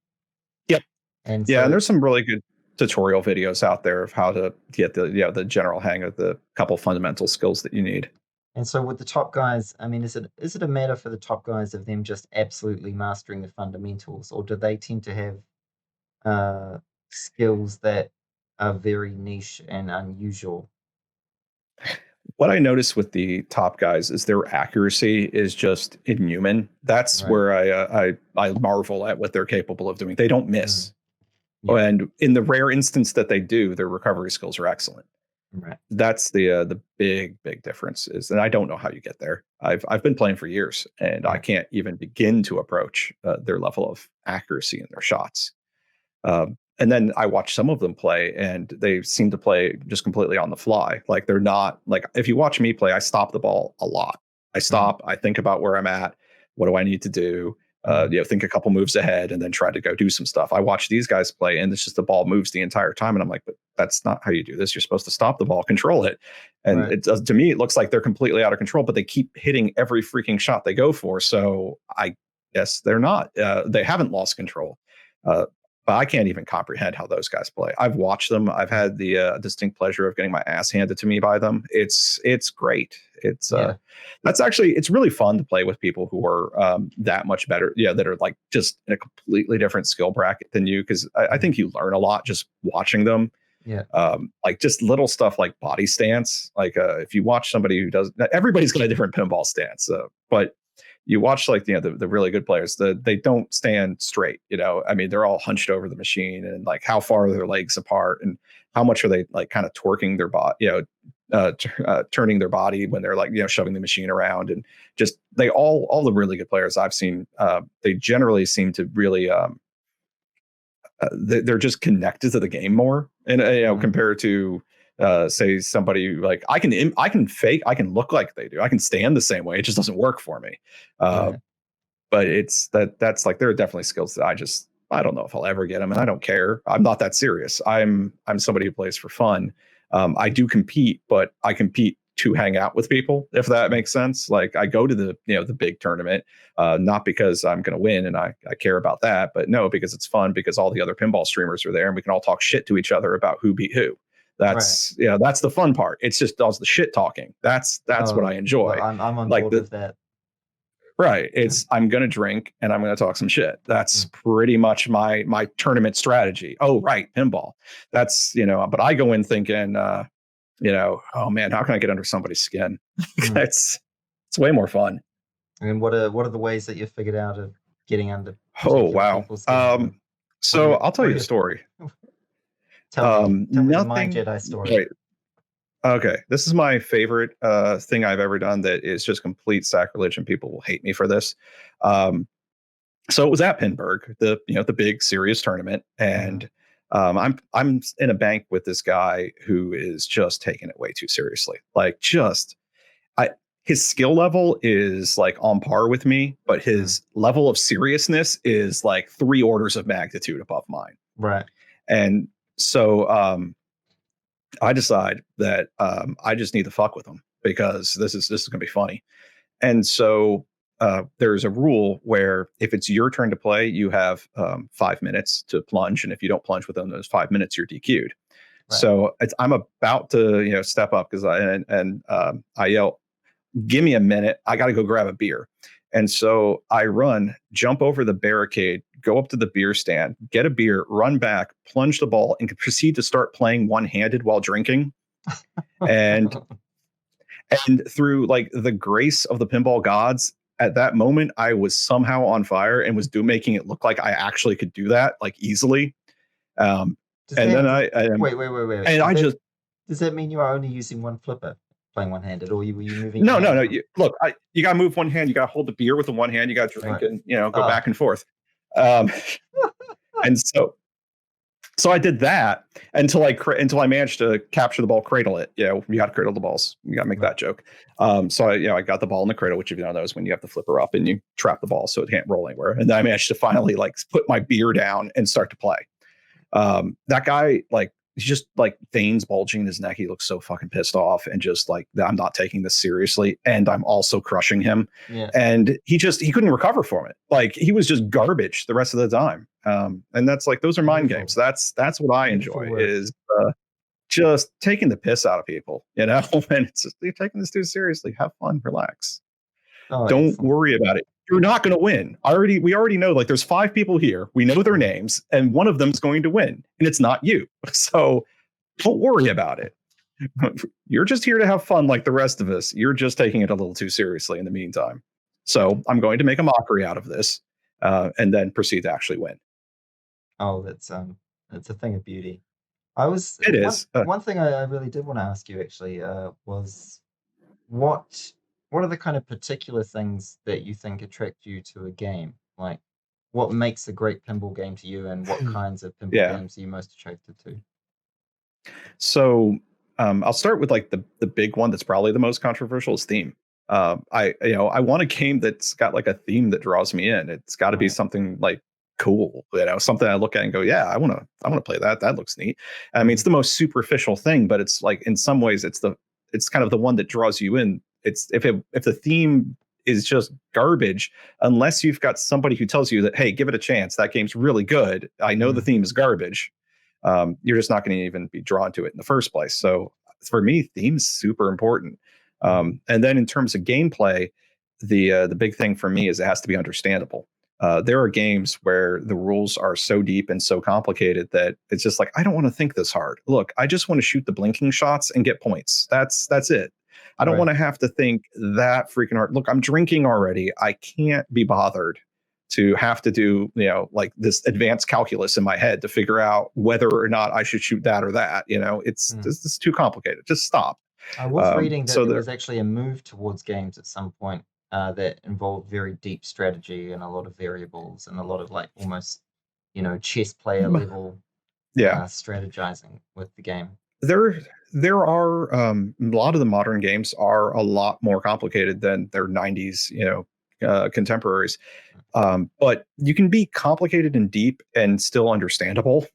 yep. And Yeah, and so there's some really good tutorial videos out there of how to get the general hang of the couple fundamental skills that you need. And so with the top guys, I mean, is it a matter for the top guys of them just absolutely mastering the fundamentals, or do they tend to have uh, skills that are very niche and unusual? What I notice with the top guys is their accuracy is just inhuman. That's Right. where I marvel at what they're capable of doing. They don't Mm. miss, Yeah. and in the rare instance that they do, their recovery skills are excellent. Right. That's the big difference is, and I don't know how you get there. I've been playing for years, and I Right. can't even begin to approach their level of accuracy in their shots. And then I watch some of them play, and they seem to play just completely on the fly. Like they're not like if you watch me play, I stop the ball a lot. I Mm. stop, I think about where I'm at, what do I need to do, Mm. think a couple moves ahead, and then try to go do some stuff. I watch these guys play, and it's just the ball moves the entire time, and I'm like, but that's not how you do this. You're supposed to stop the ball, control it, and Right. it does to me. It looks like they're completely out of control, but they keep hitting every freaking shot they go for. So I guess they're not. They haven't lost control. Uh, but I can't even comprehend how those guys play. I've watched them. I've had the distinct pleasure of getting my ass handed to me by them. It's great. Yeah. It's really fun to play with people who are that much better. Yeah, that are like just in a completely different skill bracket than you. Because I Mm. think you learn a lot just watching them. Yeah. Like just little stuff like body stance. Like if you watch somebody who does, everybody's got a different pinball stance. But you watch like the really good players, they don't stand straight. I mean, they're all hunched over the machine, and like how far are their legs apart, and how much are they like kind of torquing their body, turning their body when they're like shoving the machine around, and just they all the really good players I've seen, they generally seem to really they're just connected to the game more, and Mm. compared to say somebody like I can fake, I can look like they do, I can stand the same way. It just doesn't work for me. Uh, Right. but that's like there are definitely skills that I don't know if I'll ever get them, and I don't care. I'm not that serious. I'm somebody who plays for fun. I do compete, but I compete to hang out with people, if that makes sense. Like I go to the big tournament, not because I'm going to win and I care about that, but no, because it's fun, because all the other pinball streamers are there and we can all talk shit to each other about who beat who. Right. That's the fun part. It's just all the shit talking. That's what I Oh, well, enjoy. I'm on Like board with that. right. Yeah. It's I'm gonna drink and I'm gonna talk some shit. That's Mm. pretty much my tournament strategy. Oh, right, pinball. But I go in thinking, oh man, how can I get under somebody's skin? Mm. It's way more fun. And what are the ways that you figured out of getting under Oh particular wow. people's skin? So I'll tell What are you a your story. tell me the My Nothing. Jedi story. Right. Okay. This is my favorite thing I've ever done that is just complete sacrilege, and people will hate me for this. Um, so it was at Pinburg, the big serious tournament, Mm. and I'm in a bank with this guy who is just taking it way too seriously. Like just I his skill level is like on par with me, but Mm. his level of seriousness is like 3 orders of magnitude above mine. Right. And so I decide that I just need to fuck with him because this is gonna be funny. And so there's a rule where if it's your turn to play, you have 5 minutes to plunge, and if you don't plunge within those 5 minutes, you're DQ'd. Right. So I'm about to step up because I yell, "Give me a minute! I got to go grab a beer." And so I run, jump over the barricade, go up to the beer stand, get a beer, run back, plunge the ball, and proceed to start playing one-handed while drinking. And and through like the grace of the pinball gods, at that moment, I was somehow on fire and was making it look like I actually could do that like easily. Um, Does and that then does, I wait. and I just Does that mean you are only using one flipper, playing one-handed, or were you moving your no no hand no. from? Look, you got to move one hand. You got to hold the beer with the one hand. You got to drink Right. and go Oh. back and forth. Um, and so I did that until I managed to capture the ball, cradle it. You got to cradle the balls. You got to make Right. that joke. So I got the ball in the cradle, which if you don't know is when you have the flipper up and you trap the ball so it can't roll anywhere. And then I managed to finally like put my beer down and start to play. That guy like he's just like veins bulging in his neck. He looks so fucking pissed off and just like, I'm not taking this seriously. And I'm also crushing him. Yeah. And he couldn't recover from it. Like he was just garbage the rest of the time. And that's like, those are mind Beautiful. games. That's what I Beautiful enjoy work. is just taking the piss out of people, you know, and it's just, you're taking this too seriously. Have fun, relax. Oh, Don't excellent. worry about it. You're not going to win. We already know, like there's 5 people here. We know their names and one of them's going to win and it's not you. So don't worry about it. You're just here to have fun like the rest of us. You're just taking it a little too seriously in the meantime. So I'm going to make a mockery out of this and then proceed to actually win. Oh, that's a thing of beauty. I was It is. One thing I really did want to ask you actually was what are the kind of particular things that you think attract you to a game? Like what makes a great pinball game to you and what kinds of pinball games are you most attracted to? So I'll start with like the big one that's probably the most controversial is theme. I want a game that's got like a theme that draws me in. It's got to be something like cool, something I look at and go, yeah, I want to play that. That looks neat. I mean, it's the most superficial thing, but it's like in some ways it's kind of the one that draws you in. It's if the theme is just garbage, unless you've got somebody who tells you that, hey, give it a chance. That game's really good. I know the theme is garbage. You're just not going to even be drawn to it in the first place. So for me, theme's super important. And then in terms of gameplay, the big thing for me is it has to be understandable. There are games where the rules are so deep and so complicated that it's just like, I don't want to think this hard. Look, I just want to shoot the blinking shots and get points. That's it. I don't want to have to think that freaking hard. Look, I'm drinking already. I can't be bothered to have to do, like this advanced calculus in my head to figure out whether or not I should shoot that or that. It's too complicated. Just stop. I was reading that there was actually a move towards games at some point that involved very deep strategy and a lot of variables and a lot of like almost, chess player level strategizing with the game. There are a lot of the modern games are a lot more complicated than their 90s, contemporaries. But you can be complicated and deep and still understandable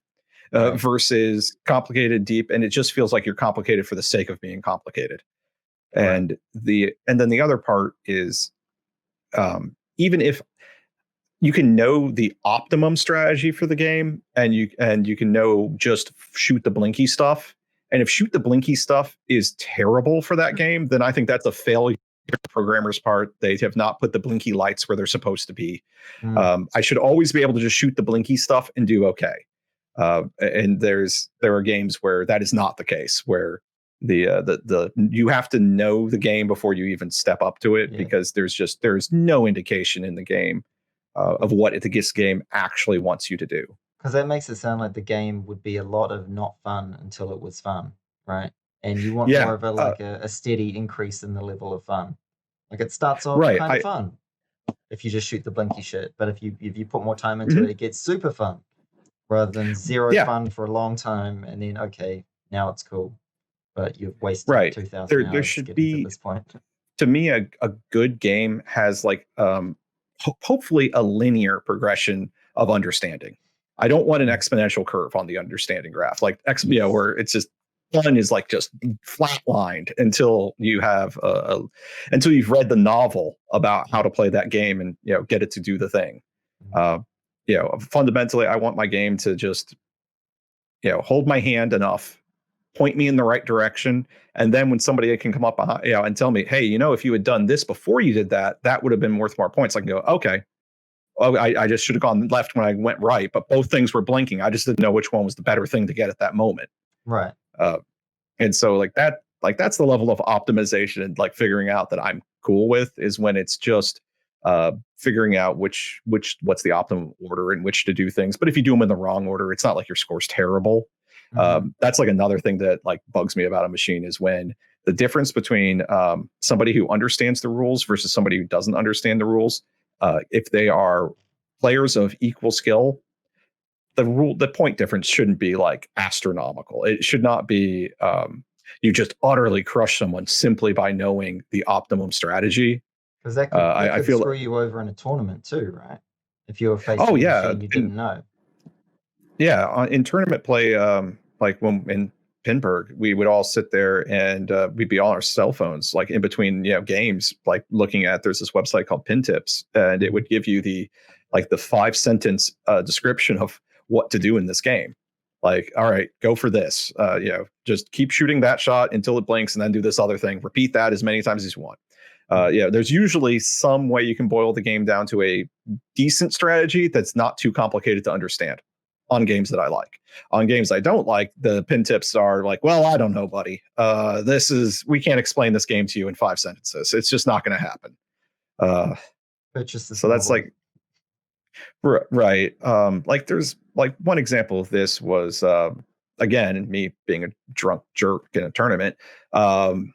versus complicated, deep, and it just feels like you're complicated for the sake of being complicated. And then the other part is even if you can know the optimum strategy for the game and you can know just shoot the blinky stuff. And if shoot the blinky stuff is terrible for that game, then I think that's a failure on the programmer's part. They have not put the blinky lights where they're supposed to be. I should always be able to just shoot the blinky stuff and do okay. And there are games where that is not the case, where the you have to know the game before you even step up to it, because there's no indication in the game of what this game actually wants you to do. Because that makes it sound like the game would be a lot of not fun until it was fun, right? And you want more of a steady increase in the level of fun. Like it starts off kind of fun if you just shoot the blinky shit, but if you put more time into it, it gets super fun, rather than zero fun for a long time and then okay, now it's cool, but you've wasted 2,000 hours. There should be, to this point. To me, a good game has like hopefully a linear progression of understanding. I don't want an exponential curve on the understanding graph, like where it's just fun is like just flatlined until you have until you've read the novel about how to play that game and get it to do the thing. Fundamentally, I want my game to just hold my hand enough, point me in the right direction, and then when somebody can come up behind, and tell me, hey, if you had done this before you did that, that would have been worth more points. I can go, okay. Oh, I just should have gone left when I went right, but both things were blinking. I just didn't know which one was the better thing to get at that moment. Right. And so that's the level of optimization and like figuring out that I'm cool with, is when it's just figuring out what's the optimum order in which to do things. But if you do them in the wrong order, it's not like your score's terrible. That's like another thing that like bugs me about a machine, is when the difference between somebody who understands the rules versus somebody who doesn't understand the rules. If they are players of equal skill, the point difference shouldn't be like astronomical. It should not be you just utterly crush someone simply by knowing the optimum strategy. Because that could screw you over in a tournament too, right? If you were facing a machine you didn't know. Yeah, in tournament play, like when in Pinburg, we would all sit there and we'd be on our cell phones, like in between, games, like looking at, there's this website called Pin Tips, and it would give you the 5 sentence description of what to do in this game. Like, all right, go for this, just keep shooting that shot until it blinks and then do this other thing. Repeat that as many times as you want. There's usually some way you can boil the game down to a decent strategy that's not too complicated to understand on games that I like. On games I don't like, the pin tips are like, well, I don't know, buddy. We can't explain this game to you in 5 sentences. It's just not going to happen. Purchase this So that's novel. like, right. Like there's like one example of this was, again, me being a drunk jerk in a tournament. I'm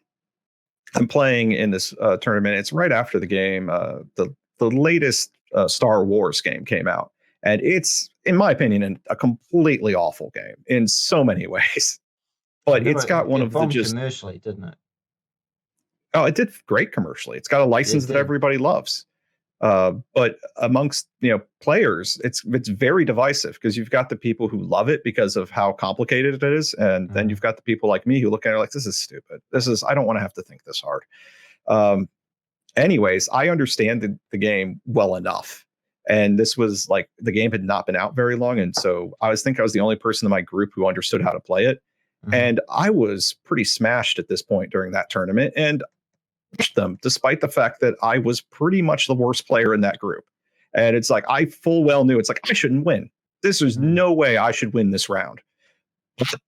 playing in this tournament. It's right after the game. The latest Star Wars game came out, and it's, in my opinion, a completely awful game in so many ways. I But remember it's got one it of the bombed just commercially, didn't it? oh, it did great commercially. It's got a Yeah, license it that did. everybody loves. But amongst players, it's very divisive, because you've got the people who love it because of how complicated it is, and then you've got the people like me who look at it like, this is stupid. I don't want to have to think this hard. Um, Anyways, I understand the game well enough. And this was like, the game had not been out very long. And so I was the only person in my group who understood how to play it. And I was pretty smashed at this point during that tournament, and pushed them, despite the fact that I was pretty much the worst player in that group. And it's like, I full well knew, it's like, I shouldn't win. There's no way I should win this round. But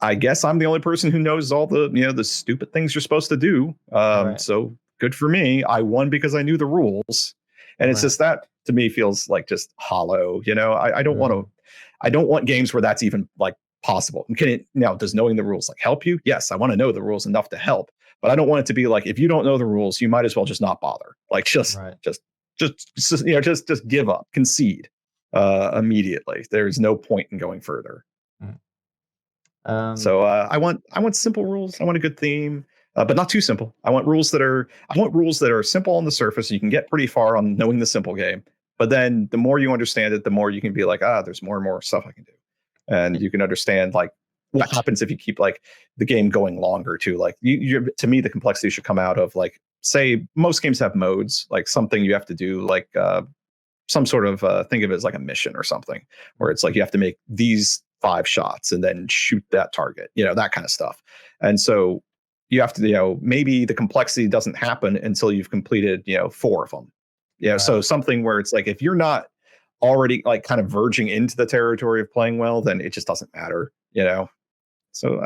I guess I'm the only person who knows all the the stupid things you're supposed to do. Right. So good for me. I won because I knew the rules, and it's Right. just that, to me, feels like just hollow. I don't want to. I don't want games where that's even like possible. And can it now? Does knowing the rules like help you? Yes, I want to know the rules enough to help, but I don't want it to be like, if you don't know the rules, you might as well just not bother. Like Right. just give up, concede immediately. There's no point in going further. Mm. So I want simple rules. I want a good theme, but not too simple. I want rules that are simple on the surface. You can get pretty far on knowing the simple game, but then the more you understand it, the more you can be like, there's more and more stuff I can do, and you can understand like what happens if you keep like the game going longer too. Like to me, the complexity should come out of, like, say most games have modes, like something you have to do, like some sort of think of it as like a mission or something, where it's like you have to make these 5 shots and then shoot that target, that kind of stuff. And so you have to, maybe the complexity doesn't happen until you've completed, 4 of them. So Right. something where it's like, if you're not already like kind of verging into the territory of playing well, then it just doesn't matter. So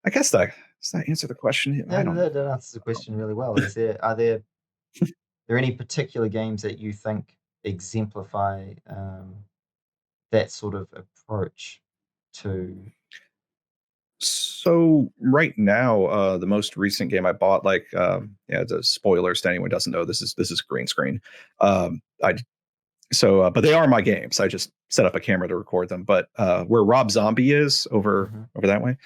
I guess does that answer the question? I Yeah, don't know. that answers the question really well. Are there any particular games that you think exemplify that sort of approach to? So right now, the most recent game I bought, like, the spoilers to anyone who doesn't know, this is green screen. I so but they are my games. I just set up a camera to record them. But where Rob Zombie is over that way,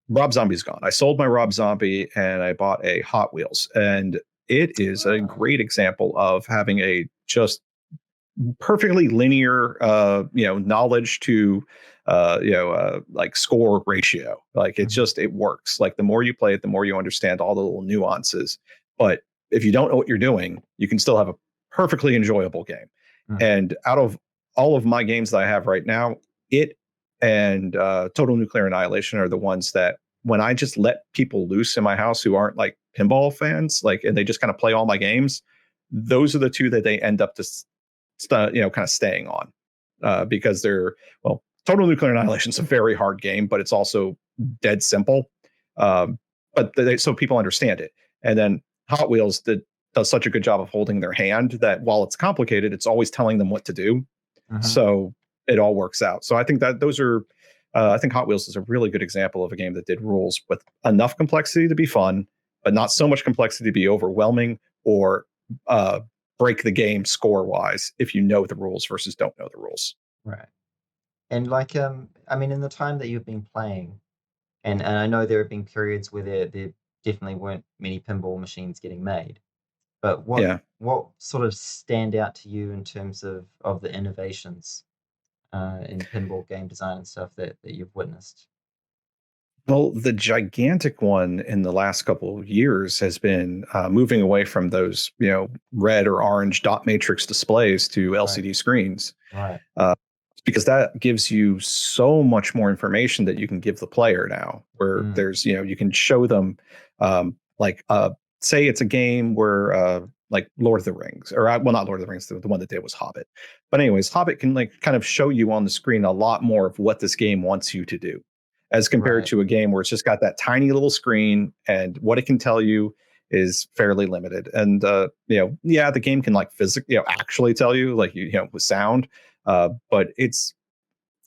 Rob Zombie's gone. I sold my Rob Zombie and I bought a Hot Wheels, and it is a Ah, great example of having a just perfectly linear knowledge to like score ratio. Like, it works. Like, the more you play it, the more you understand all the little nuances. But if you don't know what you're doing, you can still have a perfectly enjoyable game. mm, And out of all of my games that I have right now, it and Total Nuclear Annihilation are the ones that, when I just let people loose in my house who aren't like pinball fans, like, and they just kind of play all my games, those are the two that they end up to kind of staying on, because they're, well, Total Nuclear Annihilation is a very hard game, but it's also dead simple. Um, but so people understand it. And then Hot Wheels does such a good job of holding their hand that while it's complicated, it's always telling them what to do. mhm. So it all works out. So I think that those are, I think Hot Wheels is a really good example of a game that did rules with enough complexity to be fun, but not so much complexity to be overwhelming or uh, break the game score wise if you know the rules versus don't know the rules. Right. And like, I mean, in the time that you've been playing, and I know there have been periods where there definitely weren't many pinball machines getting made, but what Yeah. what sort of stand out to you in terms of the innovations? in pinball game design and stuff that you've witnessed? Well, the gigantic one in the last couple of years has been moving away from those, red or orange dot matrix displays to Right, LCD screens, right. uh, because that gives you so much more information that you can give the player now. Where Mm, there's, you can show them, like, say it's a game where, like Lord of the Rings, or well, not Lord of the Rings, the one that did was Hobbit. But anyways, Hobbit can like kind of show you on the screen a lot more of what this game wants you to do, as compared right. to a game where it's just got that tiny little screen and what it can tell you is fairly limited. And yeah, the game can like physically, actually tell you, like, with sound, but it's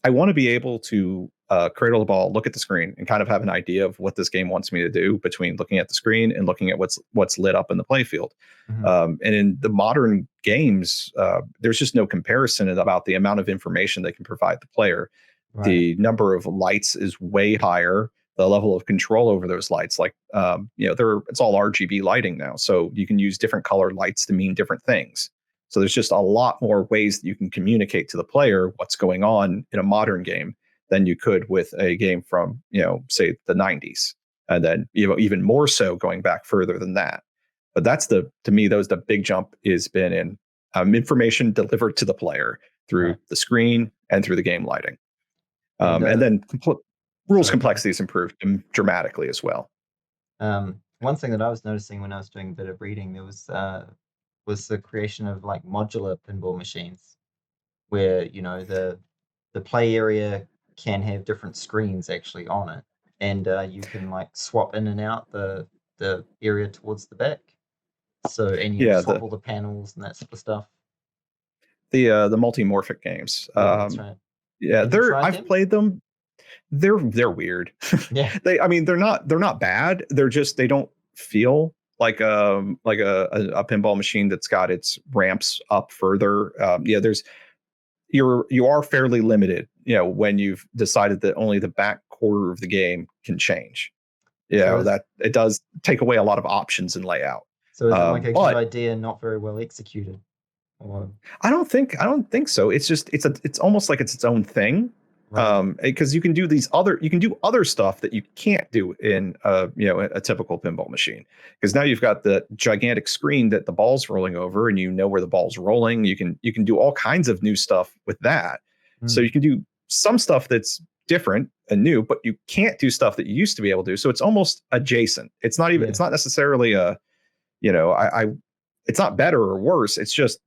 I want to be able to cradle the ball, look at the screen, and kind of have an idea of what this game wants me to do between looking at the screen and looking at what's lit up in the playfield. Hmm. And in the modern games, there's just no comparison about the amount of information they can provide the player. Right. The number of lights is way higher. The level of control over those lights, like, it's all RGB lighting now, so you can use different colored lights to mean different things. So there's just a lot more ways that you can communicate to the player what's going on in a modern game than you could with a game from, say the 90s. And then, even more so going back further than that. But to me, the big jump has been in information delivered to the player through Right. the screen and through the game lighting. And And then rules sorry, go ahead. complexity has improved dramatically as well. One thing that I was noticing when I was doing a bit of reading, there was the creation of like modular pinball machines where, the play area can have different screens actually on it, and you can like swap in and out the area towards the back. So, and Yeah, swap all the panels and that sort of stuff. the multimorphic games. Yeah, that's right. Yeah, Have you tried I've them? played them. They're weird. Yeah. I mean, they're not bad. They're just, they don't feel like a pinball machine that's got its ramps up further. Yeah, you are fairly limited, when you've decided that only the back quarter of the game can change. So is That it does take away a lot of options in layout. so is it like a good But idea, not very well executed? Or I don't think so. It's just it's almost like it's its own thing. right. Because you can do other stuff that you can't do in a typical pinball machine. Because now you've got the gigantic screen that the ball's rolling over, and you know where the ball's rolling. You can do all kinds of new stuff with that. So Mm, you can do some stuff that's different and new, but you can't do stuff that you used to be able to do. So it's almost adjacent. yeah. It's not necessarily a, I it's not better or worse. It's just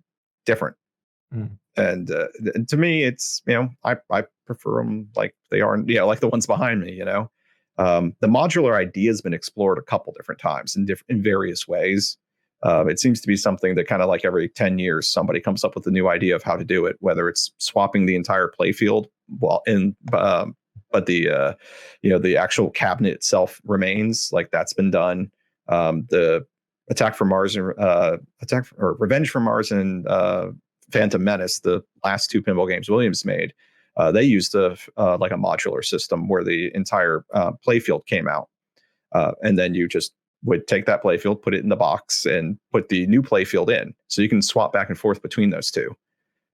different. Mm, And to me, it's, I prefer them like they are, like the ones behind me. The modular idea has been explored a couple different times in various ways. It seems to be something that kind of like every 10 years somebody comes up with a new idea of how to do it, whether it's swapping the entire playfield while in but the actual cabinet itself remains, like that's been done. The Attack from Mars and Revenge from Mars and Phantom Menace, the last two pinball games Williams made, they used like a modular system where the entire playfield came out, and then you just would take that playfield, put it in the box, and put the new playfield in, so you can swap back and forth between those two.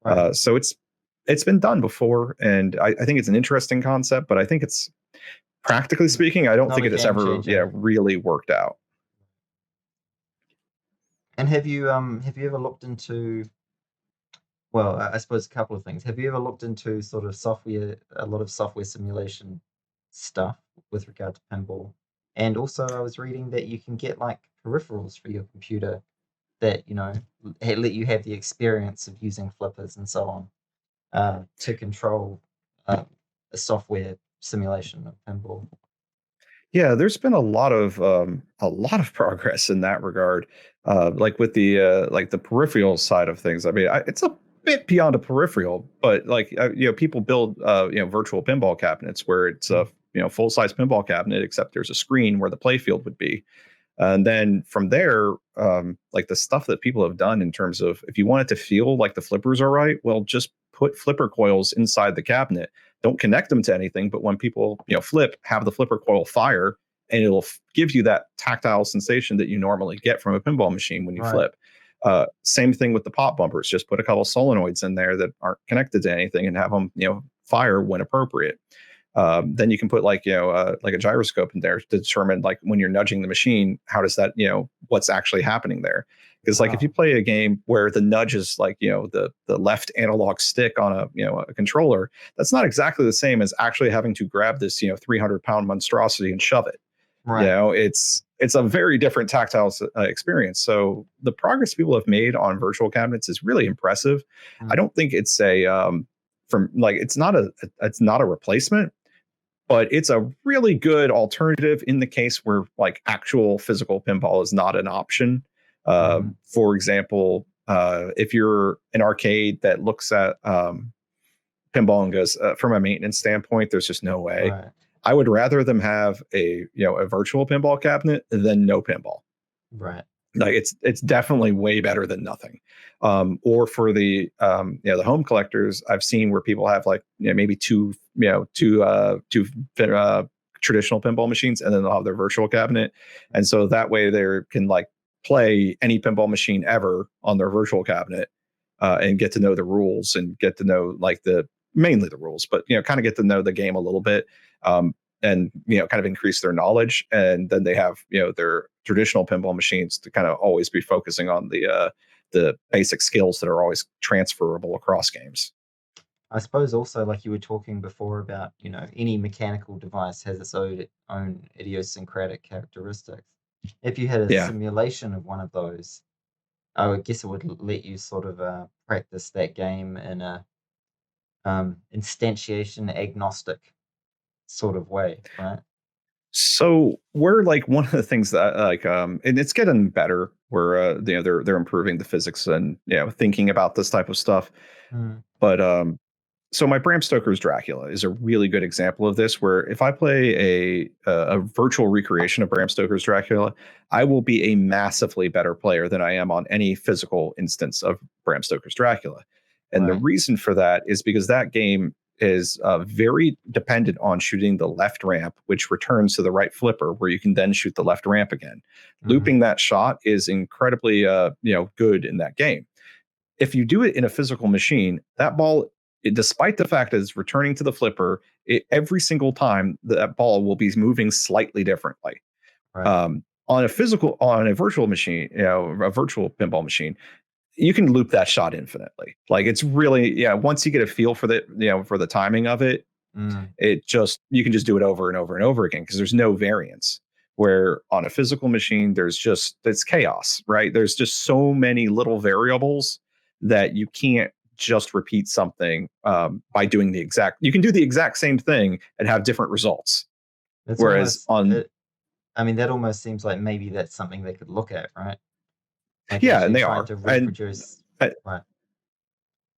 right. So it's been done before, and I think it's an interesting concept, but I think it's, practically N- speaking, I don't Not think a it has game ever, changer. really worked out. And have you ever looked into, well, I suppose a couple of things. Have you ever looked into sort of software, a lot of software simulation stuff with regard to pinball? And also, I was reading that you can get like peripherals for your computer that, let you have the experience of using flippers and so on, to control uh, a software simulation of pinball. Yeah, there's been a lot of progress in that regard. Like with the peripheral side of things. I mean, it's a bit beyond a peripheral, but like, people build virtual pinball cabinets where it's a, Mm, full size pinball cabinet, except there's a screen where the playfield would be. And then from there, like the stuff that people have done in terms of, if you want it to feel like the flippers are right, well, just put flipper coils inside the cabinet. Don't connect them to anything, but when people, flip, have the flipper coil fire, and it'll give you that tactile sensation that you normally get from a pinball machine when you right. flip. Same thing with the pop bumpers. Just put a couple solenoids in there that aren't connected to anything and have them, fire when appropriate. Then you can put like a gyroscope in there to determine like when you're nudging the machine, how does that what's actually happening there? Because like if you play a game where the nudge is like the left analog stick on a controller, that's not exactly the same as actually having to grab this 300-pound monstrosity and shove it. Right. It's a very different tactile experience. So the progress people have made on virtual cabinets is really impressive. I don't think it's a from like it's not a replacement, but it's a really good alternative in the case where like actual physical pinball is not an option. For example, if you're an arcade that looks at pinball and goes, from a maintenance standpoint, there's just no way. Right. I would rather them have a virtual pinball cabinet than no pinball. Right. Like it's definitely way better than nothing. Or for the the home collectors, I've seen where people have like maybe two traditional pinball machines, and then they'll have their virtual cabinet, and so that way they can like play any pinball machine ever on their virtual cabinet, and get to know the rules and get to know like mainly the rules, but kind of get to know the game a little bit. And kind of increase their knowledge, and then they have their traditional pinball machines to kind of always be focusing on the basic skills that are always transferable across games. I suppose also, like you were talking before about, any mechanical device has its own idiosyncratic characteristics. If you had a Yeah. simulation of one of those, I would guess it would let you sort of practice that game in a instantiation agnostic sort of way, right? So we're like one of the things that like and it's getting better where they're improving the physics and thinking about this type of stuff. Mm. But so my Bram Stoker's Dracula is a really good example of this, where if I play a virtual recreation of Bram Stoker's Dracula, I will be a massively better player than I am on any physical instance of Bram Stoker's Dracula. And the Right. reason for that is because that game is very dependent on shooting the left ramp, which returns to the right flipper, where you can then shoot the left ramp again. Mm-hmm. Looping that shot is incredibly good in that game. If you do it in a physical machine, that ball, despite the fact that it's returning to the flipper, every single time that ball will be moving slightly differently. Right. On a virtual machine, a virtual pinball machine, you can loop that shot infinitely. Like it's really, once you get a feel for the timing of it, Mm. you can just do it over and over and over again because there's no variance. Where on a physical machine, it's chaos, right? There's just so many little variables that you can't just repeat something by doing you can do the exact same thing and have different results. It's Whereas almost it, I mean, that almost seems like maybe that's something they could look at, right? Like yeah, and actually they trying are. to And reproduce. uh, Right.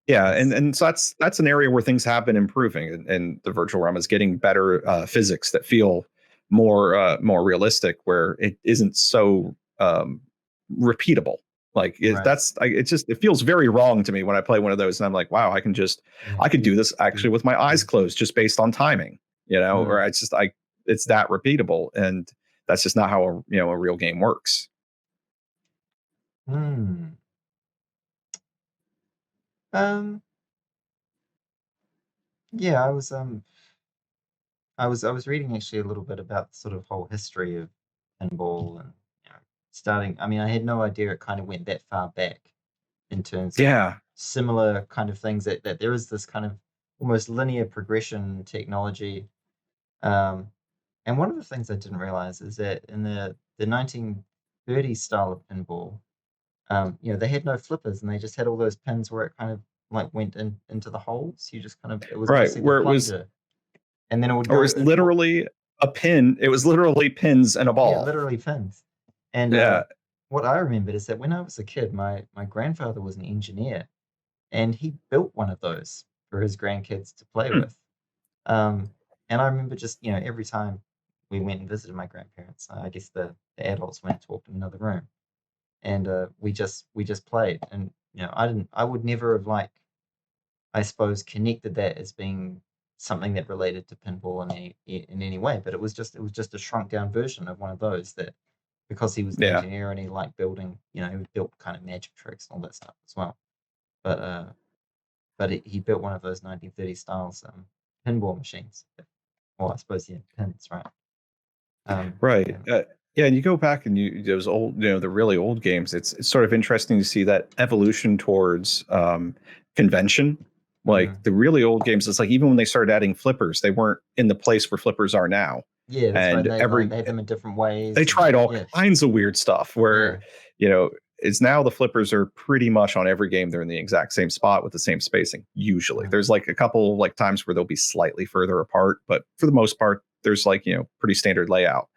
yeah, and That's and so that's an area where things have been improving, and the virtual realm is getting better physics that feel more realistic, where it isn't so repeatable. Like right. it feels very wrong to me when I play one of those, and I'm like, wow, Yeah. I could do this actually You, with my eyes you, closed just based on timing, or mm, it's that repeatable, and that's just not how a real game works. mm. Um. Yeah. I was reading actually a little bit about the sort of whole history of pinball and starting. I mean, I had no idea it kind of went that far back in terms of Yeah, similar kind of things that there is this kind of almost linear progression in technology. Um, and one of the things I didn't realize is that in the 1930s style of pinball, they had no flippers and they just had all those pins where it kind of like went into the holes. You just kind of it was right. mostly the Where it was plunger, and then it would or go. is literally a pin. It was literally pins and a Yeah, ball. literally pins. And Yeah. what I remembered is that when I was a kid, my grandfather was an engineer, and he built one of those for his grandkids to play Hmm. with. Um, and I remember just every time we went and visited my grandparents, I guess the adults went and talked in another room, and we just played, and I would never have like I suppose connected that as being something that related to pinball in any way, but it was just a shrunk down version of one of those that because he was an Yeah. engineer and he liked building, he built kind of magic tricks and all that stuff as well. But he built one of those 1930s styles pinball machines. Well, I suppose pins, right? Right. Yeah. Yeah, and you go back and those old, the really old games. It's sort of interesting to see that evolution towards convention. Like the really old games, it's like even when they started adding flippers, they weren't in the place where flippers are now. Yeah, that's right. And They have them in different ways. they tried all Yeah, kinds of weird stuff where, yeah. it's now the flippers are pretty much on every game. They're in the exact same spot with the same spacing. Usually there's like a couple like times where they'll be slightly further apart, but for the most part, there's like, pretty standard layout.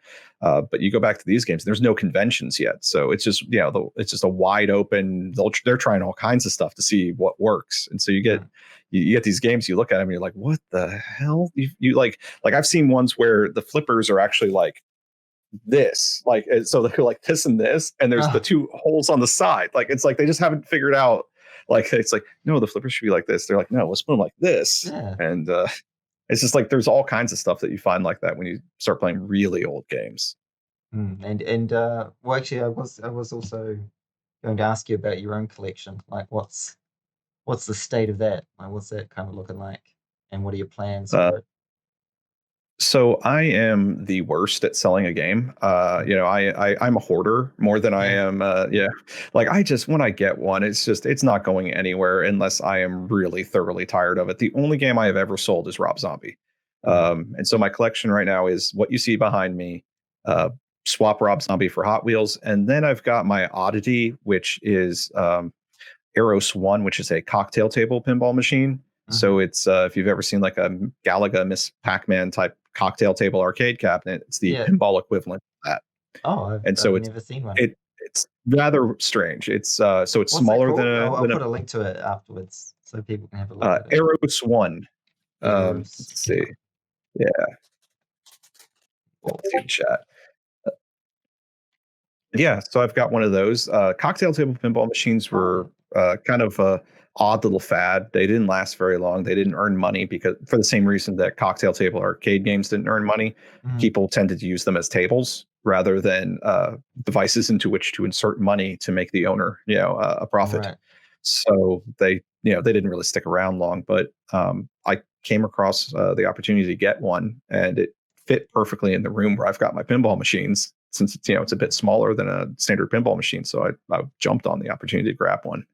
But you go back to these games, there's no conventions yet. So it's just, it's just a wide open, they're trying all kinds of stuff to see what works. And so you get these games, you look at them and you're like, what the hell? You like I've seen ones where the flippers are actually like this, like, so they're like this and this, and there's the two holes on the side. Like, it's like they just haven't figured out, like, it's like, no, the flipper should be like this. They're like, no, let's put them like this. Yeah. And it's just like there's all kinds of stuff that you find like that when you start playing really old games. Well, actually, I was also going to ask you about your own collection. Like, what's the state of that? Like, what's that kind of looking like? And what are your plans Uh, for it? So I am the worst at selling a game. I'm a hoarder more than I am. Like when I get one, it's not going anywhere unless I am really thoroughly tired of it. The only game I have ever sold is Rob Zombie. And so my collection right now is what you see behind me. Swap Rob Zombie for Hot Wheels, and then I've got my oddity, which is Eros One, which is a cocktail table pinball machine. So it's if you've ever seen like a Galaga Miss Pac-Man type cocktail table arcade cabinet, it's the pinball equivalent of that. Oh, And so I've never seen one. It's rather strange. It's so it's What's smaller than I'll put a link to it afterwards so people can have a look at it. Eros One. Let's see. Yeah. Let's see chat. Yeah, so I've got one of those. Cocktail table pinball machines were kind of a odd little fad. They didn't last very long. They didn't earn money because for the same reason that cocktail table arcade games didn't earn money. People tended to use them as tables rather than devices into which to insert money to make the owner, a profit. Right. So they didn't really stick around long. But I came across the opportunity to get one, and it fit perfectly in the room where I've got my pinball machines, since it's a bit smaller than a standard pinball machine. So I jumped on the opportunity to grab one.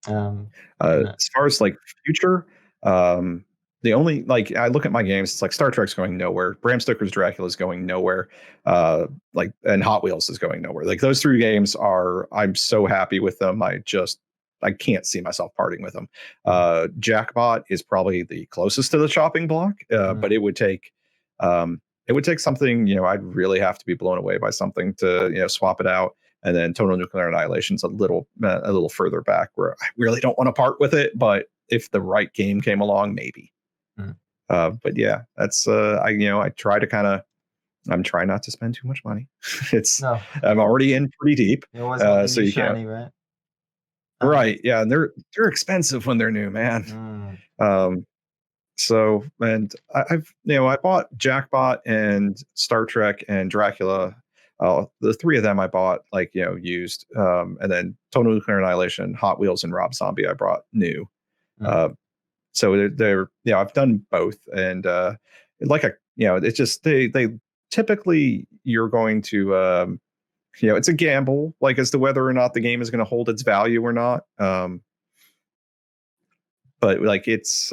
As far as like future, the only, like, I look at my games, it's like Star Trek's going nowhere, Bram Stoker's Dracula is going nowhere, and Hot Wheels is going nowhere. Like those three games I'm so happy with them. I can't see myself parting with them. Jackbot is probably the closest to the chopping block, but it would take something, I'd really have to be blown away by something to, swap it out. And then Total Nuclear Annihilation's a little further back where I really don't want to part with it. But if the right game came along, maybe. But yeah, that's I try to I'm trying not to spend too much money. I'm already in pretty deep. You always want so you shiny, right? Right. Yeah, and they're expensive when they're new, man. So, and I bought Jackbot and Star Trek and Dracula. The three of them I bought used, and then Total Nuclear Annihilation, Hot Wheels, and Rob Zombie I brought new. So they're I've done both, and it's just they typically you're going to it's a gamble as to whether or not the game is going to hold its value or not. But it's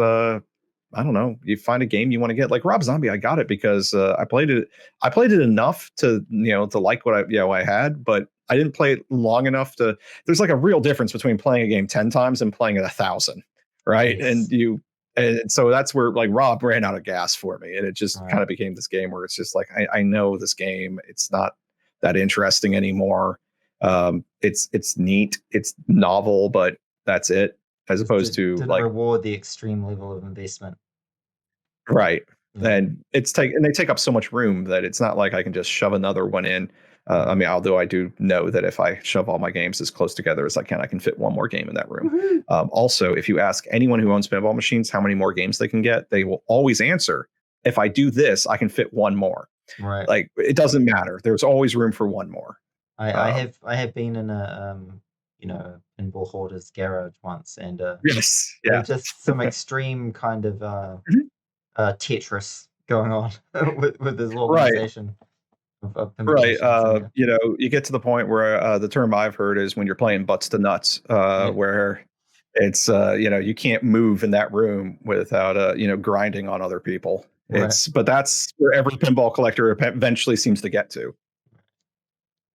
I don't know. You find a game you want to get, like Rob Zombie. I got it because I played it. I played it enough to to like what I had, but I didn't play it long enough to. There's like a real difference between playing a game 10 times and playing it 1,000, right? Yes. And so that's where Rob ran out of gas for me, and it just kind of became this game where it's just like I know this game. It's not that interesting anymore. It's neat. It's novel, but that's it. As opposed to didn't reward the extreme level of investment. Right. And they take up so much room that it's not like I can just shove another one in. I mean, although I do know that if I shove all my games as close together as I can fit one more game in that room. Also, if you ask anyone who owns pinball machines how many more games they can get, they will always answer, if I do this, I can fit one more. Right. Like, it doesn't matter. There's always room for one more. I have been in a pinball hoarder's garage once, and Yes. there Yeah. was just some extreme kind of Mhm. Tetris going on with this Right. organization of pinball Right. machines in there. You get to the point where the term I've heard is when you're playing butts to nuts, Yeah, where it's you can't move in that room without grinding on other people. right. But that's where every pinball collector eventually seems to get to.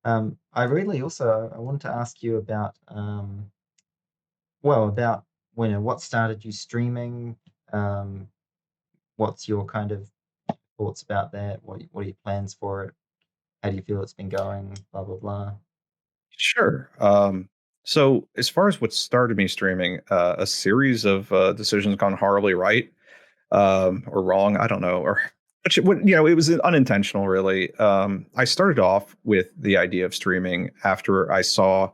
I really also I wanted to ask you about well, about what started you streaming. Um, what's your kind of thoughts about that? What are your plans for it? How do you feel it's been going? Blah blah blah. Sure. So as far as what started me streaming, a series of decisions gone horribly right, or wrong. I don't know, or it was unintentional, really. I started off with the idea of streaming after I saw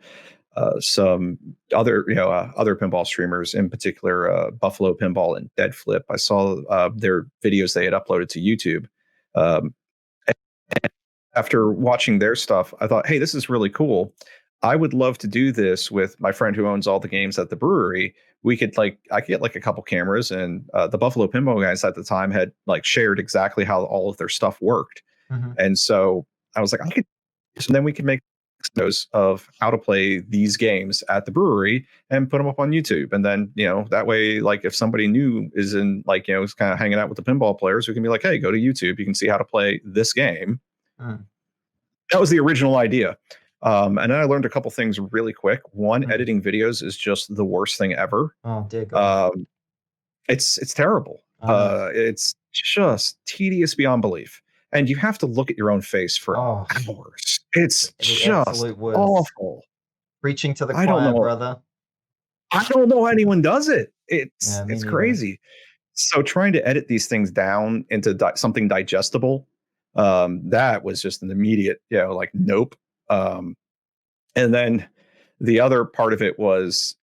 some other pinball streamers, in particular Buffalo Pinball and Dead Flip. I saw their videos they had uploaded to YouTube. Um, After watching their stuff, I thought, hey, this is really cool. I would love to do this with my friend who owns all the games at the brewery. I could get like a couple cameras, and the Buffalo Pinball guys at the time had like shared exactly how all of their stuff worked. Mm-hmm. And so I was like, so then we could make videos of how to play these games at the brewery and put them up on YouTube. And then, that way, like if somebody new is in, like, is kind of hanging out with the pinball players, we can be like, hey, go to YouTube. You can see how to play this game. Mm. That was the original idea. And then I learned a couple things really quick. One, Mm. editing videos is just the worst thing ever. Oh dear God. Um, it's terrible. I know. It's just tedious beyond belief, and you have to look at your own face for Oh, hours. It's the just absolute worst. awful. Preaching to the I don't choir, know. brother. I don't know how anyone does it. Yeah, me It's neither. crazy. So trying to edit these things down into something digestible, that was just an immediate, like nope. Um, and then the other part of it was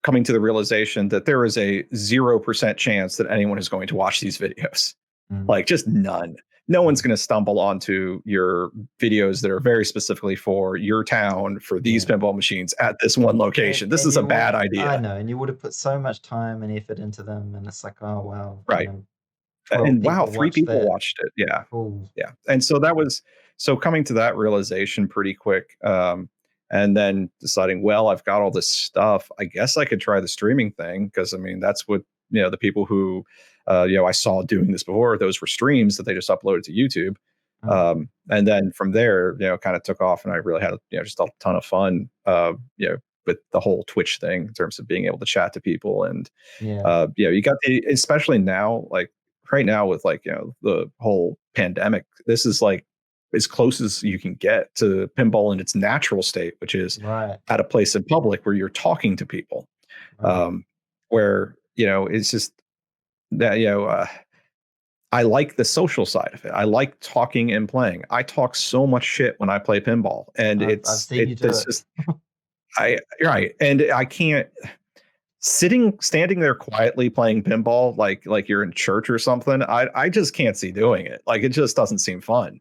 coming to the realization that there is a 0% chance that anyone is going to watch these videos. Mm. Like, just none. No one's going to stumble onto your videos that are very specifically for your town, for these Yeah. pinball machines at this one location. This is a bad I idea. know, and you would have put so much time and effort into them, and it's like, oh wow, Right. 12 And wow, people three watched people that. watched it. Yeah. Cool. Yeah. And so coming to that realization pretty quick. And then deciding, well, I've got all this stuff. I guess I could try the streaming thing, because I mean, that's what, the people who, I saw doing this before, those were streams that they just uploaded to YouTube. Mm. And then from there, kind of took off, and I really had, just a ton of fun, with the whole Twitch thing in terms of being able to chat to people. And, Yeah. you got especially now, like right now with, like, the whole pandemic, this is like as close as you can get to pinball in its natural state, which is Right. at a place in public where you're talking to people, Right. where, it's just that, I like the social side of it. I like talking and playing. I talk so much shit when I play pinball, and I've seen you do it's it. just, right. And I can't, standing there quietly playing pinball like you're in church or something. I just can't see doing it. Like, it just doesn't seem fun.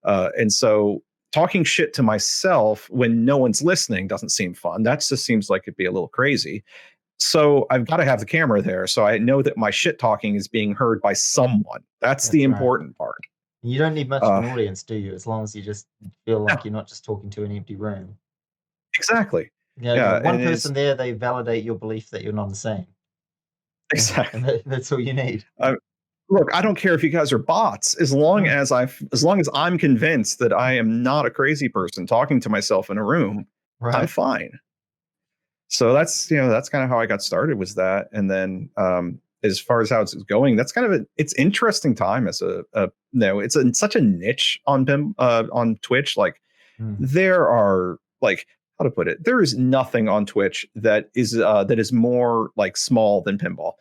And so talking shit to myself when no one's listening doesn't seem fun. That just seems like it'd be a little crazy. So I've got to have the camera there, so I know that my shit talking is being heard by someone. That's the That's right. important part. You don't need much of Uh, an audience, do you? As long as you just feel yeah, like you're not just talking to an empty room. exactly. Yeah, Yeah, one and it's person there, they validate your belief that you're not insane. And exactly. that's all you need. Uh, Look, I don't care if you guys are bots, Mm. as long as I'm convinced that I am not a crazy person talking to myself in a room, I'm Right. fine. So that's kind of how I got started, was that. And then, as far as how it's going, that's kind of it's interesting time as it's such a niche on on Twitch. Like, Mm. there are, like, how to put it, there is nothing on Twitch that is more like small than pinball.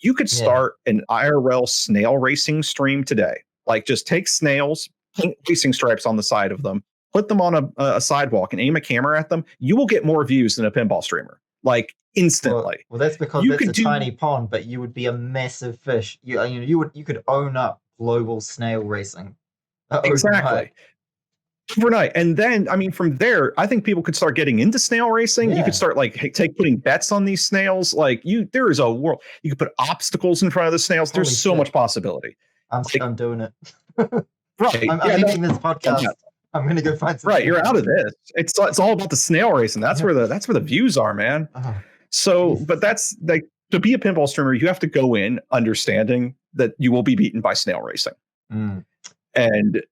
You could Yeah. start an IRL snail racing stream today. Like, just take snails, paint racing stripes on the side of them, put them on a sidewalk, and aim a camera at them. You will get more views than a pinball streamer, like, instantly. Well, that's because You that's could a do tiny pond, but you would be a massive fish. You could own up global snail racing. Exactly. Overnight. And then, I mean, from there, I think people could start getting into snail racing. You could start like putting bets on these snails. Like there is a world. You could put obstacles in front of the snails. Holy There's so shit. much possibility. I'm doing it. Right. I'm ending this podcast. I'm gonna go find some. Right. You're out of this. It's all about the snail racing. That's where the views are, man. So, Jesus. but that's like, to be a pinball streamer, you have to go in understanding that you will be beaten by snail racing. And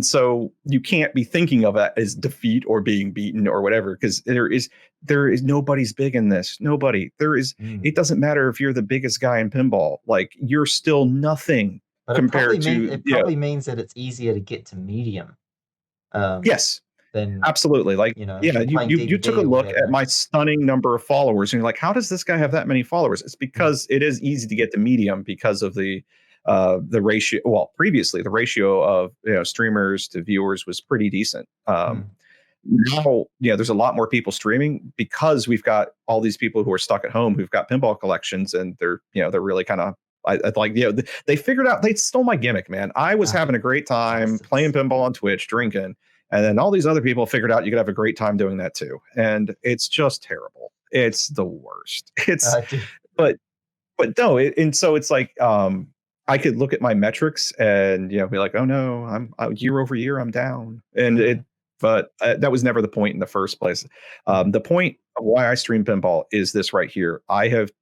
so you can't be thinking of it as defeat or being beaten or whatever, because there is nobody's big in this. Nobody. There is. It doesn't matter if you're the biggest guy in pinball. Like, you're still nothing compared to. It probably means that it's easier to get to medium. Yes. Then absolutely. Like, you took a look at my stunning number of followers and you're like, how does this guy have that many followers? It's because it is easy to get to medium because of the ratio. Well, previously the ratio of streamers to viewers was pretty decent. Now, there's a lot more people streaming because we've got all these people who are stuck at home who've got pinball collections, and they're really kind of they figured out, they stole my gimmick, man. I was having a great time playing pinball on Twitch, drinking, and then all these other people figured out you could have a great time doing that too. And it's just terrible. It's the worst. But no, and so it's like, I could look at my metrics and be like, oh no, I'm year over year, I'm down. And but that was never the point in the first place. The point of why I stream pinball is this right here.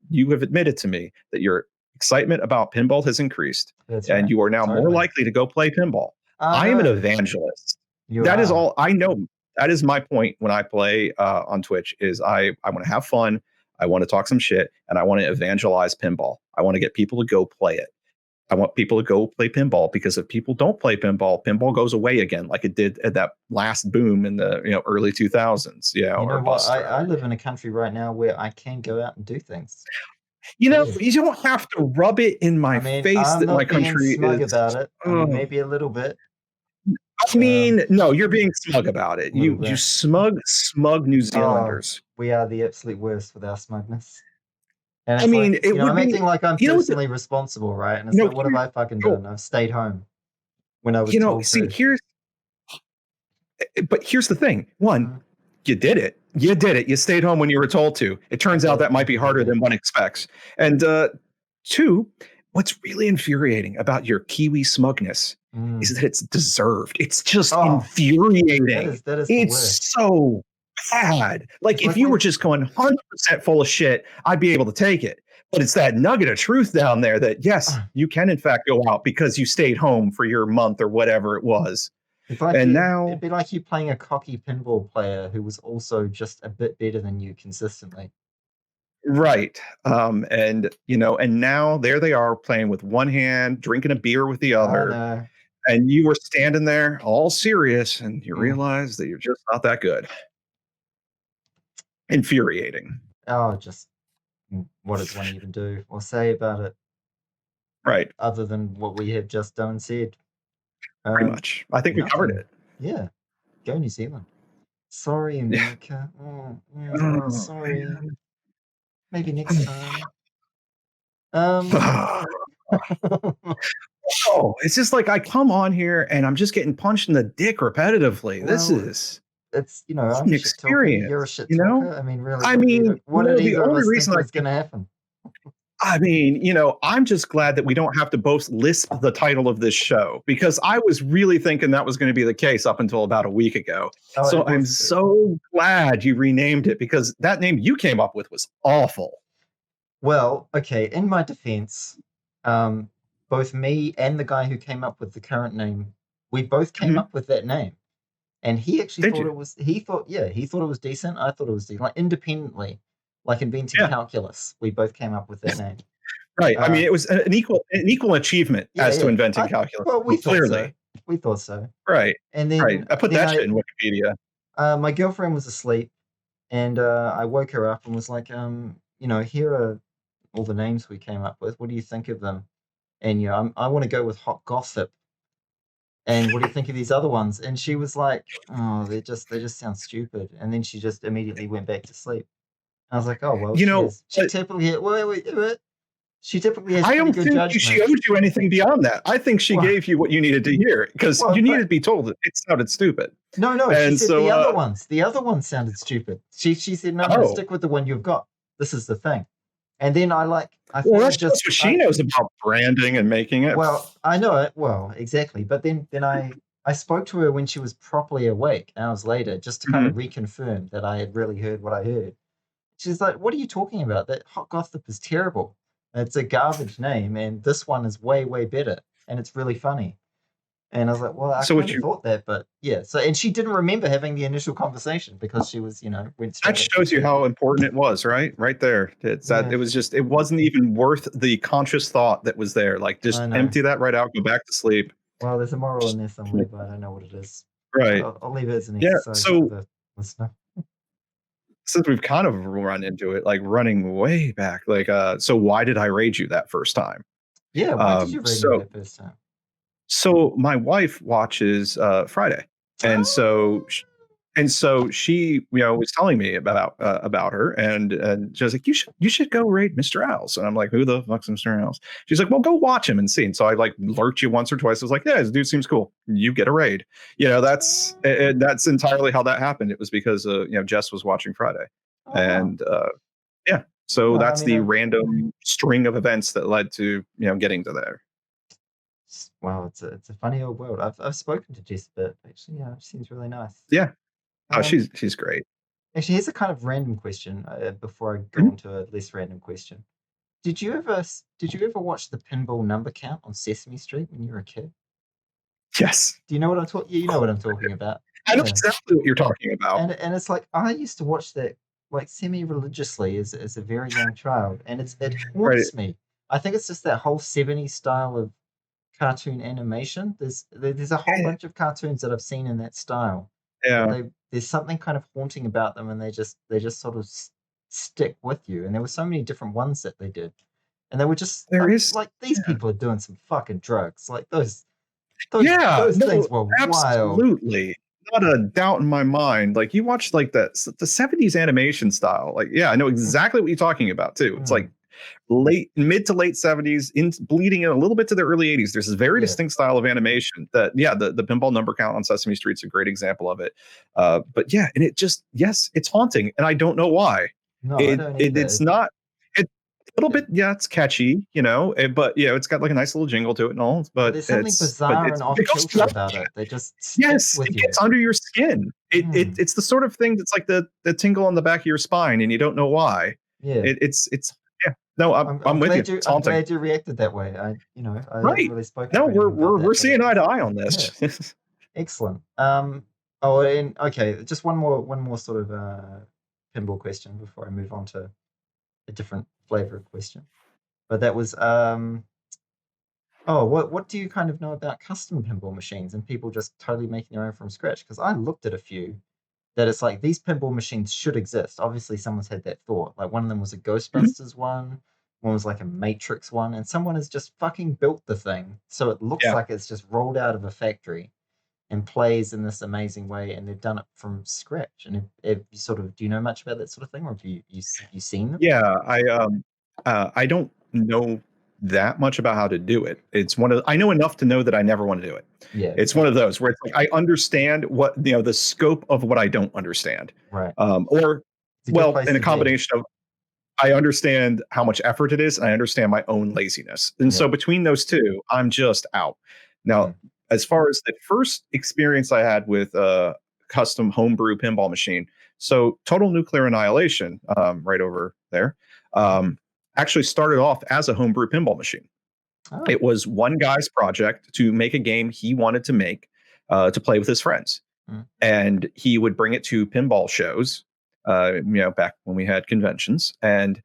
You have admitted to me that your excitement about pinball has increased, and you are now more likely to go play pinball. I am an evangelist. That is all I know. That is my point when I play on Twitch. Is I want to have fun. I want to talk some shit, and I want to evangelize pinball. I want to get people to go play it. I want people to go play pinball, because if people don't play pinball, pinball goes away again, like it did at that last boom in the early 2000s. You know what? I live in a country right now where I can go out and do things. You don't have to rub it in my face that my country smug about it. Maybe a little bit. I mean, no, you're being smug about it. You smug New Zealanders. We are the absolute worst with our smugness. And I mean, I'm acting like I'm personally responsible, right? And it's like, what have I fucking done? I've stayed home when I was told to. But here's the thing. One, you did it. You did it. You stayed home when you were told to. It turns out that might be harder than one expects. And two, what's really infuriating about your Kiwi smugness is that it's deserved. It's just infuriating. That is it's so bad. Like, if you were just going 100% full of shit, I'd be able to take it. But it's that nugget of truth down there that, yes, you can in fact go out because you stayed home for your month or whatever it was. It'd be like you playing a cocky pinball player who was also just a bit better than you consistently. Right. And now there they are playing with one hand, drinking a beer with the other. And you were standing there all serious, and you realize that you're just not that good. Infuriating. Just what does one even do or say about it? Right. Other than what we have just done and said. Pretty much. I think we covered it. Yeah. Go New Zealand. Sorry, America. Sorry. Man. Maybe next time. It's just like, I come on here and I'm just getting punched in the dick repetitively. It's I'm an experience. You're a shit talker. I mean, really. The only reason is going to happen. I mean, I'm just glad that we don't have to both lisp the title of this show, because I was really thinking that was going to be the case up until about a week ago. So I'm so glad you renamed it, because that name you came up with was awful. Well, okay. In my defense, both me and the guy who came up with the current name, we both came up with that name. And he actually he thought it was decent. I thought it was decent. Like, independently, like inventing calculus, we both came up with that name. Right. I mean, it was an equal achievement to inventing calculus. Well, we thought so. Right. And then I put that shit in Wikipedia. My girlfriend was asleep, and I woke her up and was like, here are all the names we came up with. What do you think of them? And I want to go with hot gossip. And what do you think of these other ones? And she was like, oh, they just sound stupid. And then she just immediately went back to sleep. I was like, oh, well, she typically wait. She typically has I pretty don't good think she judgment. owed you anything beyond that. I think she Well, gave you what you needed to hear because well, you needed but to be told that it sounded stupid. no. She And said the so, other ones. The other ones sounded stupid. She said no. oh, Stick with the one you've got. This is the thing. And then I well, finally that's just just what she knows about branding and making it. well, I know it well exactly. But then I spoke to her when she was properly awake hours later, just to kind of Mhm. reconfirm that I had really heard what I heard. She's like, "What are you talking about? That hot gossip is terrible. It's a garbage name, and this one is way better, and it's really funny." And I was like, "Well, I So kind what of you thought that, but yeah." So, and she didn't remember having the initial conversation because she was, went that straight back to shows you sleep. how important it was, right? Right there. It's that Yeah, it wasn't even worth the conscious thought that was there. Like I just know. empty that right out, go back to sleep. Well, there's a moral in there somewhere, but I don't know what it is. But Right. I'll leave it as an Yeah. exercise for So the listener. since we've kind of run into it, like running way back, like so why did I raid you that first time? Yeah, why did Um, you read me so that first time? so my wife watches Friday, and so she was telling me about her, and she was like, you should go raid Mr. Owls, and I'm like, who the fuck's Mr. Owls? She's like, well, go watch him and see. And so I like lurked you once or twice. I was like, yeah, this dude seems cool. You get a raid. That's entirely how that happened. It was because Jess was watching Friday, Oh wow. and yeah, so Well, I that's mean, the random string of events that led to getting to there. wow, it's a funny old world. I've spoken to Jess a bit actually. Yeah, she seems really nice. Yeah. Oh, Um, she's great. Actually, here's a kind of random question before I go Mhm. on to a less random question. Did you ever watch the pinball number count on Sesame Street when you were a kid? Yes. Do you know what I'm talking? You know what I'm talking about. I know Yeah. exactly what you're talking about. And it's like I used to watch that like semi-religiously as a very young child, and it Right. haunts me. I think it's just that whole 70s style of cartoon animation. There's a whole Yeah. bunch of cartoons that I've seen in that style, but Yeah. there's something kind of haunting about them, and they just sort of stick with you. And there were so many different ones that they did, and they were just There is. like these Yeah. people are doing some fucking drugs. Like those Yeah. those No, things were wild. absolutely. Not a doubt in my mind. Like you watch like the 70s animation style. Like, yeah, I know Mm, exactly what you're talking about too. It's like mm, mid to late 70s, in bleeding in a little bit to the early 80s. There's this very yeah. distinct style of animation that, yeah, the pinball number count on Sesame Street's a great example of it. But yeah, and it just, yes, it's haunting, and I don't know why. No, I It, don't it either. it's not. It's a little It, bit, yeah, it's catchy, but it's got like a nice little jingle to it and all. but But there's something bizarre and it off goes kilter beyond about that. it. They just stick Yes, with it you. gets under your skin. Mm, It's the sort of thing that's like the tingle on the back of your spine, and you don't know why. yeah. It's yeah. No, I'm with you. It's I'm haunting. glad you reacted that way. I haven't Right. really spoken No, to anyone about we're that, but seeing eye to eye on yeah, this. excellent. Oh, and okay, just one more sort of pinball question before I move on to a different flavor of question. But that was oh, what do you kind of know about custom pinball machines and people just totally making their own from scratch? Because I looked at a few that it's like these pinball machines should exist. Obviously, someone's had that thought. Like one of them was a Mhm. Ghostbusters one was like a Matrix one, and someone has just fucking built the thing so it looks Yeah. like it's just rolled out of a factory and plays in this amazing way, and they've done it from scratch. And if you sort of do you know much about that sort of thing, or have you seen them? Yeah, I don't know that much about how to do it. It's one of I know enough to know that I never want to do it. Yeah, It's one okay, of those where it's like I understand what the scope of what I don't understand. right. Or It's a good well, place in a to be. combination of I understand how much effort it is, and I understand my own laziness. And Yeah. so between those two, I'm just out. Now, Mm. as far as the first experience I had with a custom homebrew pinball machine, so Total Nuclear Annihilation, right over there, um, actually started off as a homebrew pinball machine. Oh. It was one guy's project to make a game he wanted to make to play with his friends, Mm. and he would bring it to pinball shows. Back when we had conventions, and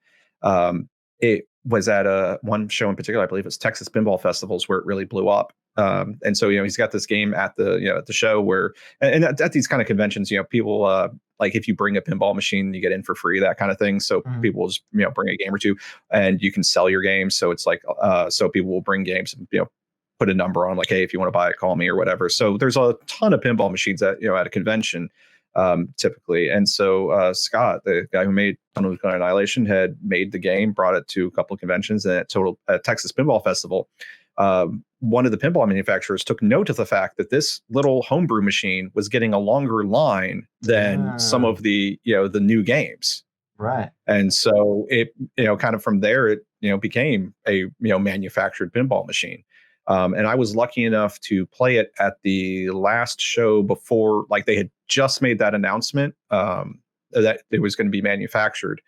it was at a one show in particular. I believe it's Texas Pinball Festivals where it really blew up. And so he's got this game at the show where, and at these kind of conventions, people like if you bring a pinball machine, you get in for free, that kind of thing. So Mm. people just bring a game or two, and you can sell your game. So it's like so people will bring games, and put a number on like, hey, if you want to buy it, call me or whatever. So there's a ton of pinball machines at a convention. typically. And so Scott, the guy who made Total Nuclear Annihilation, had made the game, brought it to a couple of conventions, and at Texas Pinball Festival, one of the pinball manufacturers took note of the fact that this little homebrew machine was getting a longer line than some of the the new games. Right. And so it, kind of from there, it, became a, manufactured pinball machine. And I was lucky enough to play it at the last show before, like they had just made that announcement that it was going to be manufactured.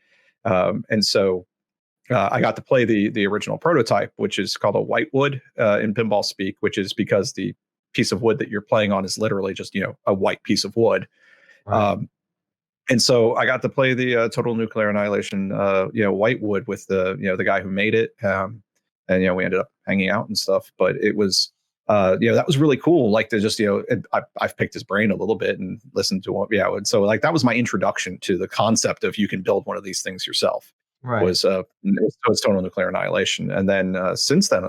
And so I got to play the original prototype, which is called a whitewood in pinball speak, which is because the piece of wood that you're playing on is literally just, a white piece of wood. Right. And so I got to play the Total Nuclear Annihilation, whitewood with the guy who made it. And, we ended up hanging out and stuff, but it was, that was really cool. Like to just, I've picked his brain a little bit and listened to him. Yeah. And so like, that was my introduction to the concept of you can build one of these things yourself. Right. Was Total Nuclear Annihilation. And then since then,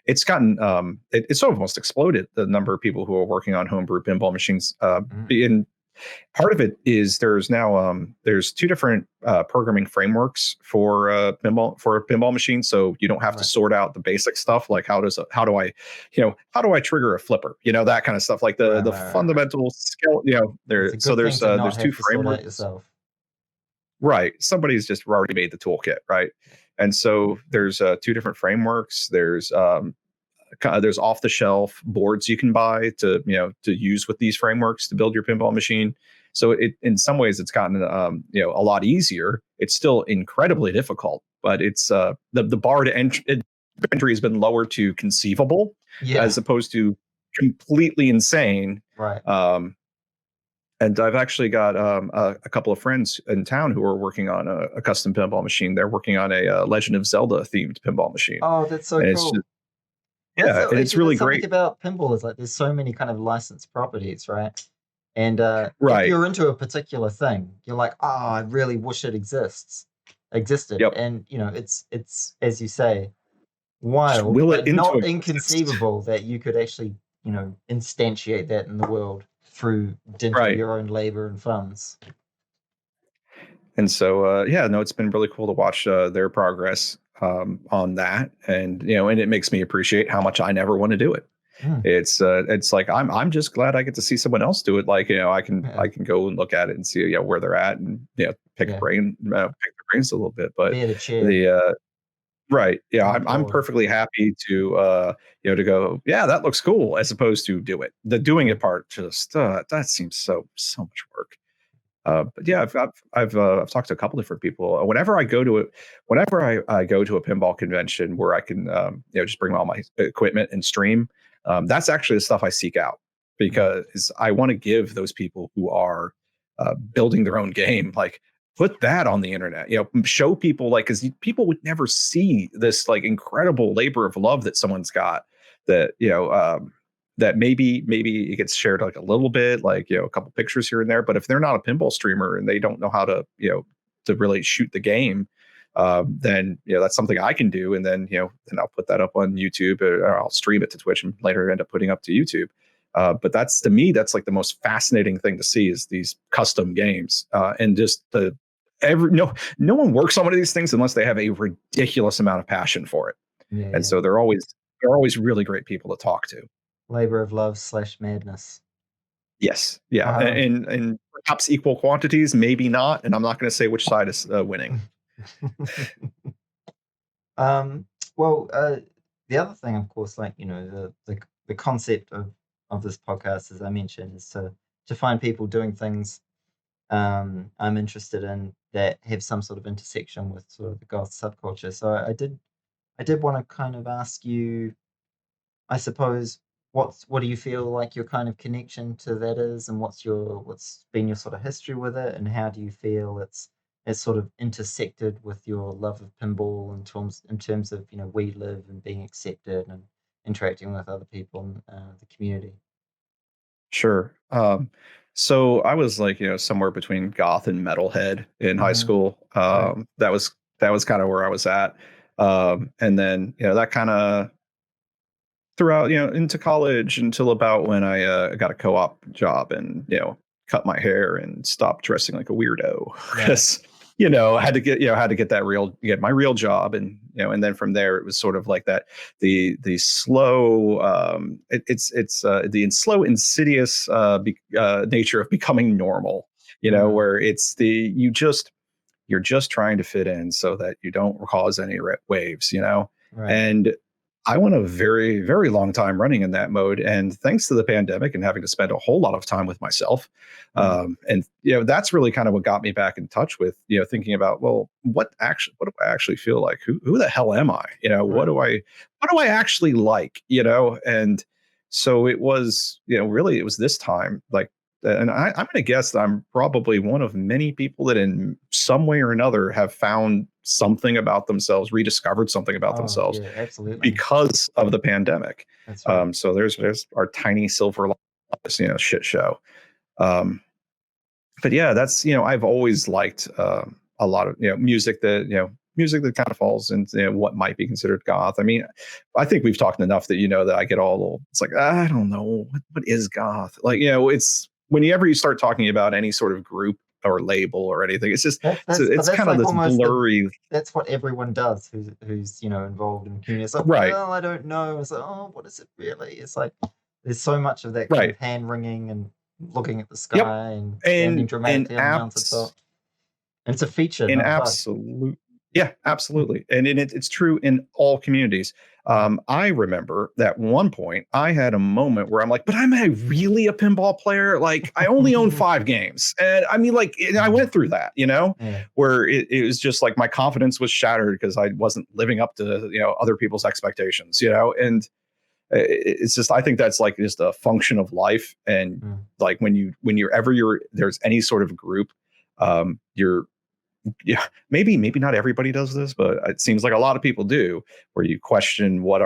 it's gotten, it's sort of almost exploded, the number of people who are working on homebrew pinball machines. In Part of it is there's now there's two different programming frameworks for a pinball machine, so you don't have to sort out the basic stuff like how do I trigger a flipper, that kind of stuff, like the fundamental skill, there's two frameworks. Right, somebody's just already made the toolkit, right? And so there's two different frameworks. There's off the shelf boards you can buy to use with these frameworks to build your pinball machine. So it, in some ways, it's gotten a lot easier. It's still incredibly difficult, but it's the bar to entry has been lowered to conceivable, as opposed to completely insane. Right. And I've actually got a couple of friends in town who are working on a custom pinball machine. They're working on a Legend of Zelda themed pinball machine. Oh, that's so cool. It's really great about pinball is like there's so many kind of licensed properties, right? And if you're into a particular thing, you're like, oh, I really wish it existed. Yep. And it's as you say, wild, but not inconceivable that you could actually instantiate that in the world through your own labor and funds. And so it's been really cool to watch their progress on that, and and it makes me appreciate how much I never want to do it. It's like I'm just glad I get to see someone else do it. Like I can go and look at it and see where they're at, and pick their brains a little bit. But I'm perfectly happy to to go, that looks cool, as opposed to do it. The doing it part just that seems so much work. But yeah, I've talked to a couple different people. Whenever I go to I go to a pinball convention where I can just bring all my equipment and stream, that's actually the stuff I seek out, because I want to give those people who are building their own game, like, put that on the internet, show people, like, because people would never see this like incredible labor of love that someone's got, that that maybe it gets shared like a little bit, like a couple pictures here and there. But if they're not a pinball streamer and they don't know how to to really shoot the game, then that's something I can do, and then then I'll put that up on YouTube, or I'll stream it to Twitch and later end up putting up to YouTube. But that's, to me, that's like the most fascinating thing to see, is these custom games, and just no one works on one of these things unless they have a ridiculous amount of passion for it. So they're always really great people to talk to. Labor of love / madness. Yes. Yeah. And perhaps equal quantities, maybe not. And I'm not going to say which side is winning. Well, the other thing, of course, like, the concept of this podcast, as I mentioned, is to find people doing things I'm interested in that have some sort of intersection with sort of the goth subculture. So I did want to kind of ask you, I suppose, what do you feel like your kind of connection to that is, and what's been your sort of history with it, and how do you feel it's sort of intersected with your love of pinball in terms of where you live and being accepted and interacting with other people in the community? Sure. So I was like, somewhere between goth and metalhead in high school. That was kind of where I was at. And then, that kind of throughout, into college, until about when I got a co-op job, and, cut my hair and stop dressing like a weirdo Right. because I had to get my real job, and and then from there it was sort of like that the slow it's the slow insidious nature of becoming normal, where it's you're just trying to fit in so that you don't cause any waves, Right. and I went a very, very long time running in that mode. And thanks to the pandemic and having to spend a whole lot of time with myself. Mm. And, that's really kind of what got me back in touch with, thinking about, well, what do I actually feel like? Who the hell am I? Right. What do I actually like? And so it was, really, it was this time, like, and I'm going to guess that I'm probably one of many people that in some way or another have found something about themselves, rediscovered something about Oh, themselves yeah, absolutely. because of the pandemic. That's right. So there's our tiny silver shit show. Um, but yeah, that's I've always liked a lot of music that kind of falls into what might be considered goth. I mean, I think we've talked enough that that I get all a little. It's like I don't know what is goth. Like it's whenever you start talking about any sort of group or label or anything, it's just But it's that's kind of like this almost blurry. that's what everyone does who's involved in the community. It's like, Right, well, I don't know. It's like, oh, what is it really? It's like there's so much of that kind right. of hand wringing and looking at the Yep. sky and standing And dramatically on the mountaintop. And it's a feature, in not a bug. absolute yeah, absolutely. And it's true in all communities. Right. I remember that one point I had a moment where I'm like, but really a pinball player? Like I only own 5 games. And I mean, like I Mm, went through that, yeah. where it was just like my confidence was shattered because I wasn't living up to, other people's expectations, and it's just I think that's like just a function of life. And Mm, like when there's any sort of group, you're yeah, maybe not everybody does this, but it seems like a lot of people do, where you question what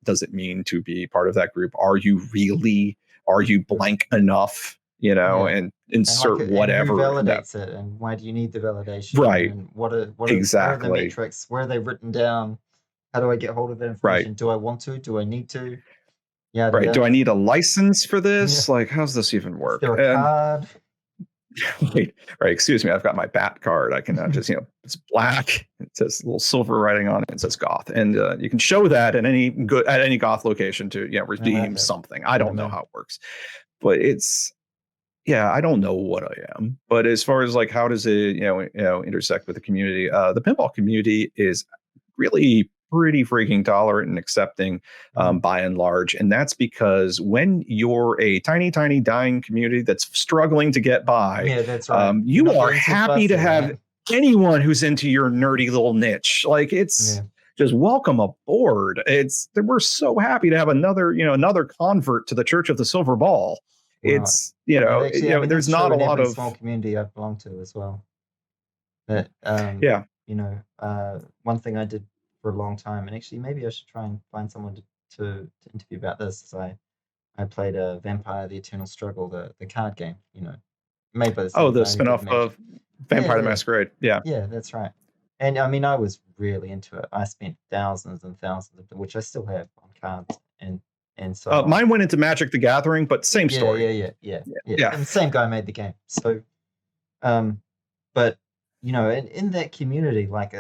does it mean to be part of that group? Are you mm, blank enough, yeah. and And like, insert and who whatever in that. validates it, and why do you need the validation, Right. and where are the Exactly. metrics? Where are they written down? How do I get hold of that Right. information? Do I want to? Do I need to? Yada Right. Do I yada. need a license for Yeah. this? Like, how's this even Is work? there a And card? wait, right, excuse me, I've got my bat card. I can just, it's black. It says a little silver writing on it. It says goth, and you can show that at any goth location to I love redeem it. something. I don't know Amen. how it works, but I don't know what I am. But as far as like how does it intersect with the community? The pinball community is really pretty freaking tolerant and accepting, Mhm. by and large. And that's because when you're a tiny, tiny dying community that's struggling to get by, Yeah, that's right. You're you not are getting too happy to fussy, have right? anyone who's into your nerdy little niche. Like it's Yeah. just welcome aboard. We're so happy to have another convert to the Church of the Silver Ball. Right. It's And actually, I mean, there's that's not true a in lot every of small community I belong to as well. That yeah. one thing I did for a long time, and actually maybe I should try and find someone to interview about this. Is I played a Vampire: The Eternal Struggle, the card game. Made by the Oh, same the guy who did spinoff Magic. of Yeah, Vampire the yeah, Masquerade. Yeah. yeah. That's right. And I mean, I was really into it. I spent thousands and thousands of them, which I still have on cards and so on. Mine went into Magic the Gathering, but same Yeah, story. yeah, yeah, yeah, yeah. Yeah. And the same guy made the game. So, um, but in that community, like,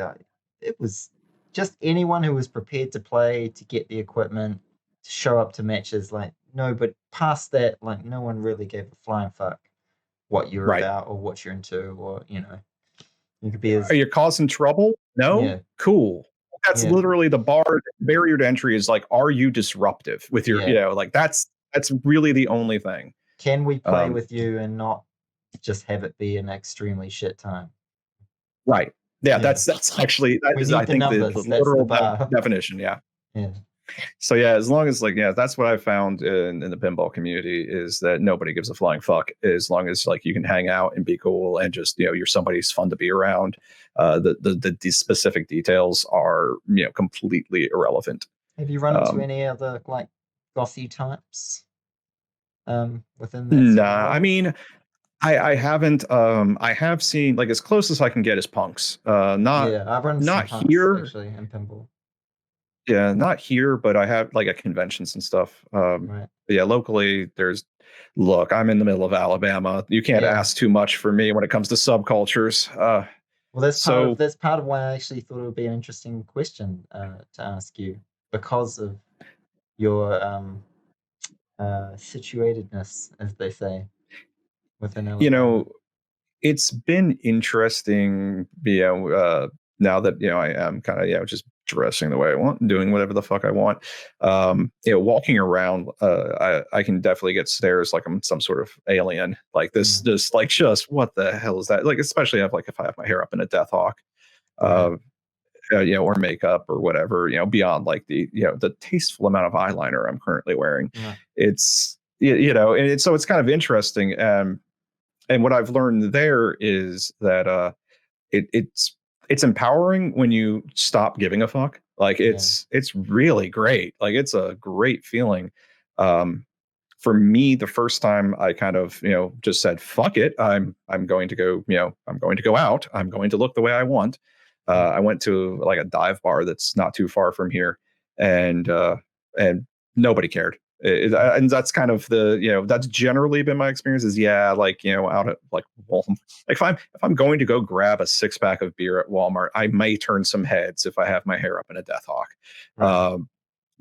it was just anyone who was prepared to play, to get the equipment, to show up to matches. Like, no, but past that, like, no one really gave a flying fuck what you're Right. about or what you're into, or you could be as Are you causing trouble? No? yeah, Cool. That's yeah, literally the barrier to entry is like, are you disruptive with your, yeah. like that's really the only thing. Can we play Um, with you and not just have it be an extremely shit time? right. Yeah, Yeah, that's actually that we is I need the think the numbers. That's the literal bar. definition. Yeah. Yeah, So yeah, as long as like that's what I've found in the pinball community is that nobody gives a flying fuck as long as like you can hang out and be cool and just you're somebody's fun to be around. The specific details are completely irrelevant. have you run into Um, any other like gothy types within that sort of nah, I realm? mean I haven't I have seen like as close as I can get is punks. Yeah, I've run into some Not punks here. actually in pinball. Yeah, not here, but I have like at conventions and stuff. Right. But yeah, locally look, I'm in the middle of Alabama. You can't Yeah. ask too much for me when it comes to subcultures. Well, that's So part of why I actually thought it would be an interesting question to ask you because of your situatedness, as they say, within you Alabama. know, it's been interesting, now that I am kind of just dressing the way I want, and doing whatever the fuck I want. Walking around, I can definitely get stares like I'm some sort of alien. Like this, Mm, just like just what the hell is that? Like especially if I have my hair up in a death hawk, right. uh, or makeup or whatever. Beyond like the tasteful amount of eyeliner I'm currently wearing. Right. It's and it's kind of interesting. And what I've learned there is that it's empowering when you stop giving a fuck. Like Yeah. it's really great. Like it's a great feeling. Um, for me, the first time I kind of just said fuck it. I'm going to go. I'm going to go out. I'm going to look the way I want. Mm, I went to like a dive bar that's not too far from here, and and nobody cared. mm, And that's kind of that's generally been my experience. Is like out at like Walmart. Like if I'm going to go grab a 6-pack of beer at Walmart, I may turn some heads if I have my hair up in a death hawk. right. Um,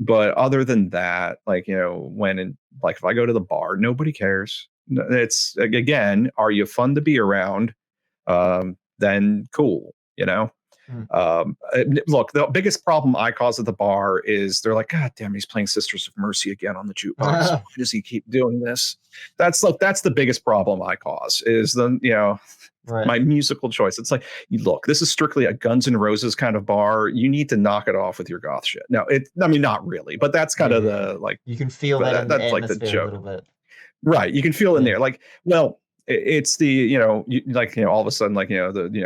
but other than that, like when like if I go to the bar, nobody cares. It's again, are you fun to be around? Then cool, Mm. Look, the biggest problem I cause at the bar is they're like, God damn, he's playing Sisters of Mercy again on the jukebox. Why does he keep doing this? That's the biggest problem I cause is Right. my musical choice. It's like, look, this is strictly a Guns N' Roses kind of bar. You need to knock it off with your goth shit. Now, I mean, not really, but that's kind Yeah, of yeah. the like, You can feel but that in the that's like the atmosphere a joke. little bit. Right. You can feel in Yeah. there. Like, well, it's the, like, all of a sudden, like,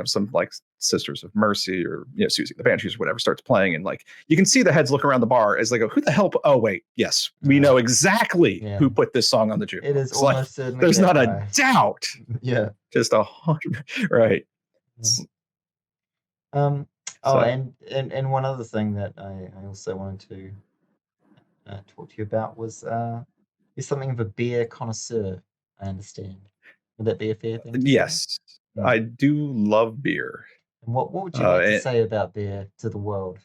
some like Sisters of Mercy or, Susie the Banshees or whatever starts playing. And like, you can see the heads look around the bar as they go, who the hell? Oh, wait. Yes. We Uh, know exactly yeah. who put this song on the It is jukebox. Like, almost certainly there's that not a guy. doubt. Yeah. Just 100. Right. Yeah. Um, oh, So, and one other thing that I also wanted to talk to you about was you're something of a beer connoisseur, I understand. Would that be a fair thing to say? yes, Mm. I do love beer. And what would you Uh, like to and, say about beer to the world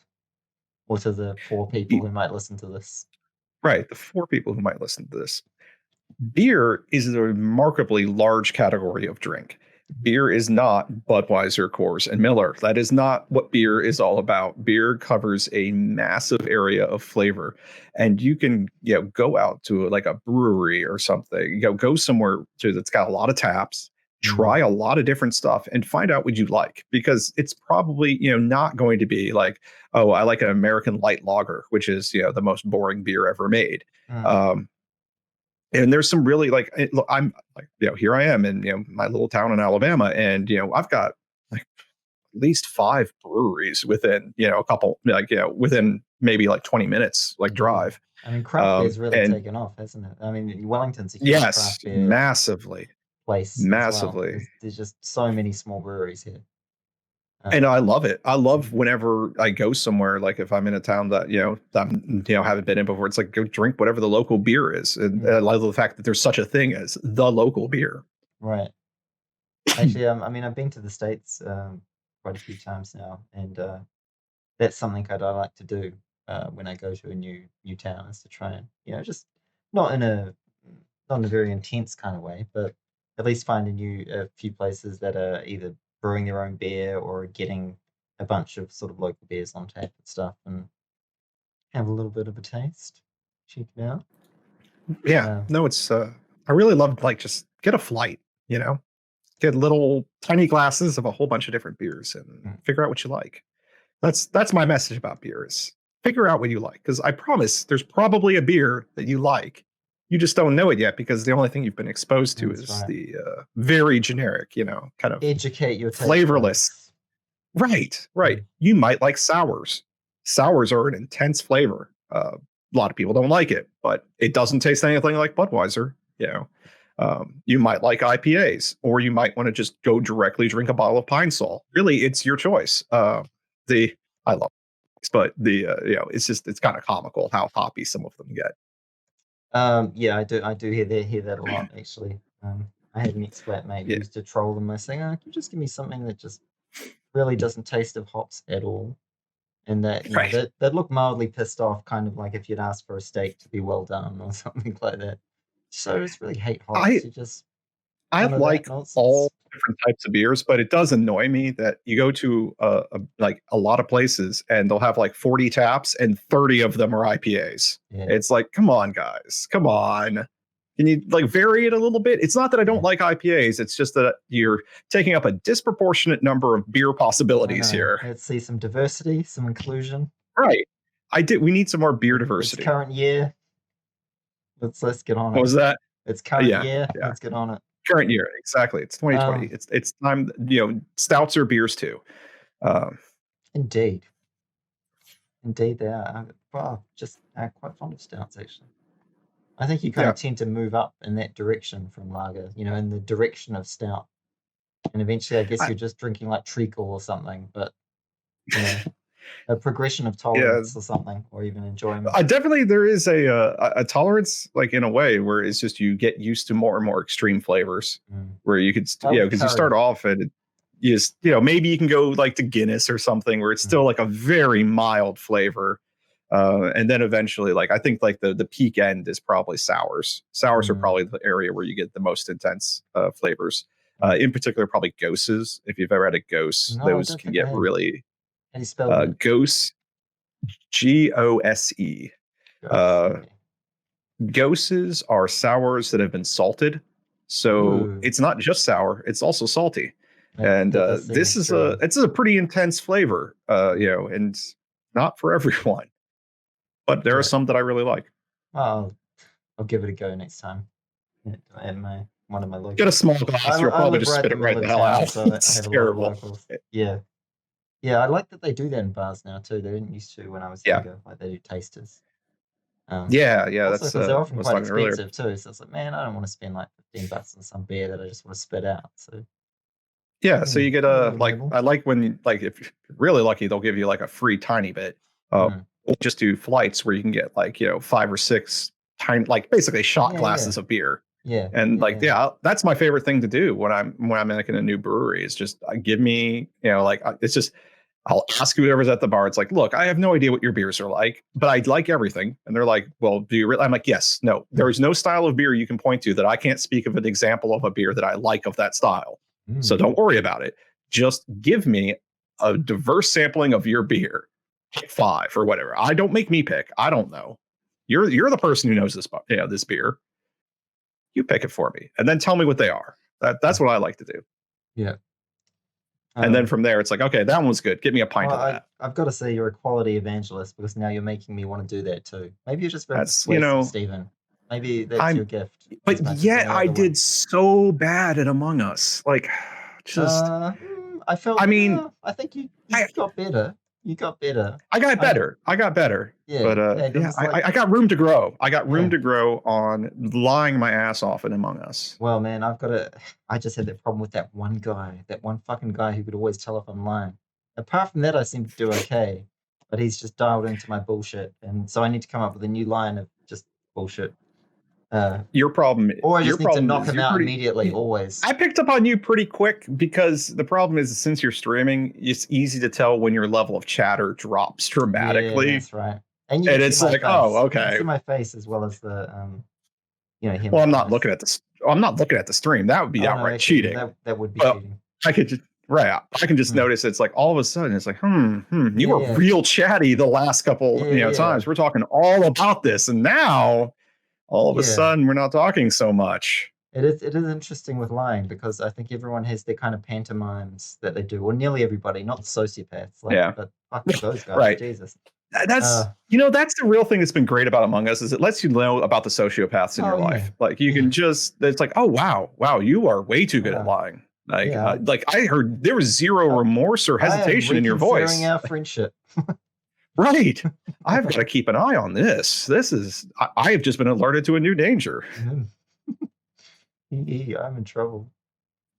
or to the poor people who might listen to this? right. The 4 people who might listen to this. Beer is a remarkably large category of drink. Beer is not Budweiser, Coors, and Miller. That is not what beer is all about. Beer covers a massive area of flavor, and you can go out to like a brewery or something. Go somewhere that's got a lot of taps. Mm, Try a lot of different stuff and find out what you like because it's probably not going to be like, oh, I like an American light lager, which is the most boring beer ever made. mm, Um, and there's some really like look, I'm like here I am in my little town in Alabama, and I've got like at least 5 breweries within a couple like within maybe like 20 minutes like yeah. drive. I mean, craft beer's really And taken off, hasn't it? I mean, Wellington's a huge yes, craft beer massively, place as well. massively. There's just so many small breweries here. And Um, I love it. I love mm, whenever I go somewhere, like if I'm in a town that haven't been in before, it's like go drink whatever the local beer is, and mm, I love the fact that there's such a thing as the local beer. right. Actually, I mean, I've been to the States quite a few times now, and that's something I like to do when I go to a new town is to try and just not in a not in a very intense kind of way, but at least find a few places that are either brewing their own beer or getting a bunch of sort of local beers on tap and stuff, and have a little bit of a taste. Check it out. Yeah, Uh, no, it's I really love like just get a flight, get little tiny glasses of a whole bunch of different beers and mm, figure out what you like. That's my message about beer is figure out what you like because I promise there's probably a beer that you like. You just don't know it yet because the only thing you've been exposed to that's is right. the very generic, kind of Educate your taste flavorless. buds. Right, right. Mm, You might like sours. Sours are an intense flavor. A lot of people don't like it, but it doesn't taste anything like Budweiser. You might like IPAs, or you might want to just go directly drink a bottle of Pine Sol. Really, it's your choice. The I love. but the it's kind of comical how hoppy some of them get. Yeah, I do hear that a lot actually. I had an ex-flatmate who Yeah, used to troll them by saying, "Oh, can you just give me something that just really doesn't taste of hops at all?" And that, right. they'd look mildly pissed off, kind of like if you'd asked for a steak to be well done or something like that. So I just really hate I hops. You just I none of that like all nonsense. different types of beers, but it does annoy me that you go to like a lot of places and they'll have like 40 taps and 30 of them are IPAs. Yeah, It's like, come on, guys, come on. Can you like vary it a little bit? It's not that I don't yeah. like IPAs. It's just that you're taking up a disproportionate number of beer I possibilities know. here. Let's see some diversity, some inclusion. Right. We need some more beer It's diversity. current year. Let's get on What it. was that? It's current Yeah. year. Yeah. Let's get on it. Current year. Exactly. It's 2020. Um, It's time, stouts are beers too. Um, Indeed, indeed they are. Well, just quite fond of stouts actually. I think you kind yeah. of tend to move up in that direction from lager, in the direction of stout. And eventually, I guess I, you're just drinking like treacle or something, but, you know, a progression of yeah. tolerance or something, or even enjoyment. Definitely there is a tolerance, like in a way where it's just you get used to more and more extreme flavors Mm. where you could, I love because you start curry. off and you just, maybe you can go like to Guinness or something where it's Mm. still like a very mild flavor. And then eventually, like I think like the peak end is probably sours. Sours are Mm. probably the area where you get the most intense flavors. Mm. In particular, probably goses. If you've ever had a gose, No, I those don't can think I get have. really How do you spell that? gose, Gose. Gosh, Uh, okay. Goses are sours that have been salted. So Ooh, it's not just sour, it's also salty. And that does seem this is extreme. it's a pretty intense flavor, and not for everyone. But there are Yeah. some that I really like. Well, I'll give it a go next time at my one of my Get a locals. small glass, you'll I probably live just right in spit the it right middle the of hell town, out. so I It's have a lot of terrible. locals. Yeah. Yeah, I like that they do that in bars now too. They didn't used to when I was Yeah. younger. Like they do tasters. Um, Yeah, yeah. Also That's because they're I often was quite talking earlier. expensive too. So it's like, man, I don't want to spend like $15 on some beer that I just want to spit out. So Yeah, so you get a a little like label. I like when like if you're really lucky, they'll give you like a free tiny bit. Mm. We'll just do flights where you can get like 5 or 6 tiny, like basically shot Yeah, yeah, glasses of beer, yeah, and yeah, like yeah. yeah, that's my favorite thing to do when I'm like in a new brewery. Is just give me it's just I'll ask whoever's at the bar. It's like, look, I have no idea what your beers are like, but I like everything. And they're like, well, do you really? I'm like, yes, no. There Mm. is no style of beer you can point to that I can't speak of an example of a beer that I like of that style. So Mm. don't worry about it. Just give me a diverse sampling of your beer, 5 or whatever. I don't make me pick. I don't know. You're the person who knows this beer. You pick it for me, and then tell me what they are. That's what I like to do. Yeah. And then Um, from there, it's like, okay, that one was good. Give me a pint well, of that. I've got to say you're a quality evangelist because now you're making me want to do that too. Maybe you're just very That's persuasive, Stephen. Maybe that's your I'm gift but as much as yet any I other one. did so bad at Among Us. Like, just I I felt, mean, I think you I got better. You got better. I got I better. I got better. Yeah, But yeah, because yeah, it's like I got room to grow. I got room yeah. to grow on lying my ass off in Among Us. Well, man, I just had that problem with that one guy, that one fucking guy who could always tell if I'm lying. Apart from that, I seem to do okay, but he's just dialed into my bullshit, and so I need to come up with a new line of just bullshit. Uh, Your problem or I your just need to problem knock is him you're out pretty immediately, always. I picked up on you pretty quick because the problem is since you're streaming, it's easy to tell when your level of chatter drops Yeah, dramatically. that's right. And you can And see it's my like, oh, face. You can okay. see my face as well as hear Well, my I'm not voice. looking at this. I'm not looking at the stream. That would be Oh no, outright actually, cheating. that would be But cheating. I could just right. I can just Hmm. notice it's like all of a sudden it's like, you Yeah, were yeah, real chatty the last couple, yeah, yeah, times. We're talking all about this, and now all of a yeah. sudden we're not talking so much. It is interesting with lying because I think everyone has their kind of pantomimes that they do, or nearly everybody, not the sociopaths, Yeah. but fuck those guys, Right. Jesus. That's that's the real thing that's been great about Among Us is it lets you know about the sociopaths in Oh your yeah, life. Like you yeah, can just it's like, oh wow, you are way too good at uh, lying. Like yeah. like I heard there was zero I, remorse or I am hesitation in your reconsidering voice. our friendship. Right. I've got to keep an eye on this. I have just been alerted to a new danger. Mm. I'm in trouble.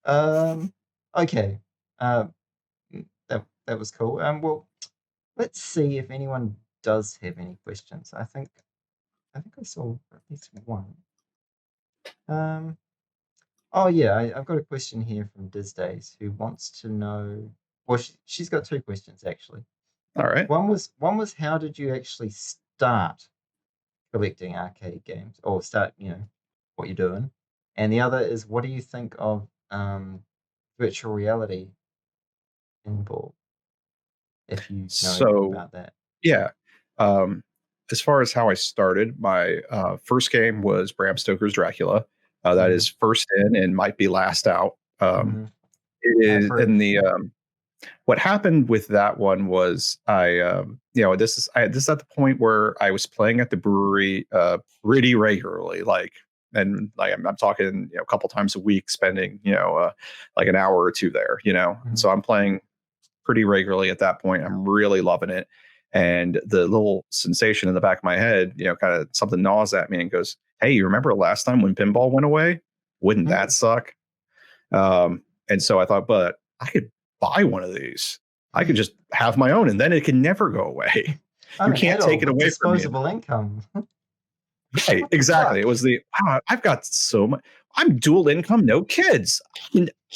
Okay. Uh, that was cool. Well, let's see if anyone does have any questions. I think I saw at least one. Oh yeah, I've got a question here from Diz Days who wants to know. Well, she's got two questions actually. All right. One was how did you actually start collecting arcade games or start, what you're doing? And the other is what do you think of virtual reality pinball, if you know anything So about that? yeah, um, as far as how I started, my first game was Bram Stoker's Dracula. That Mm-hmm. is first in and might be last out. Mm-hmm. It I've is heard. in the what happened with that one was this is at the point where I was playing at the brewery pretty regularly, like I'm talking a couple times a week, spending like an hour or two there, and Mhm. so I'm playing pretty regularly at that point. I'm really loving it, and the little sensation in the back of my head, kind of something gnaws at me and goes, "Hey, you remember last time when pinball went away? Wouldn't that Mm. suck?" And so I thought, but I could buy one of these. I could just have my own, and then it can never go away. You I'm an can't take adult it with away from me. disposable income. Right, What the exactly. fuck? It was wow, I've got so much. I'm dual income, no kids. I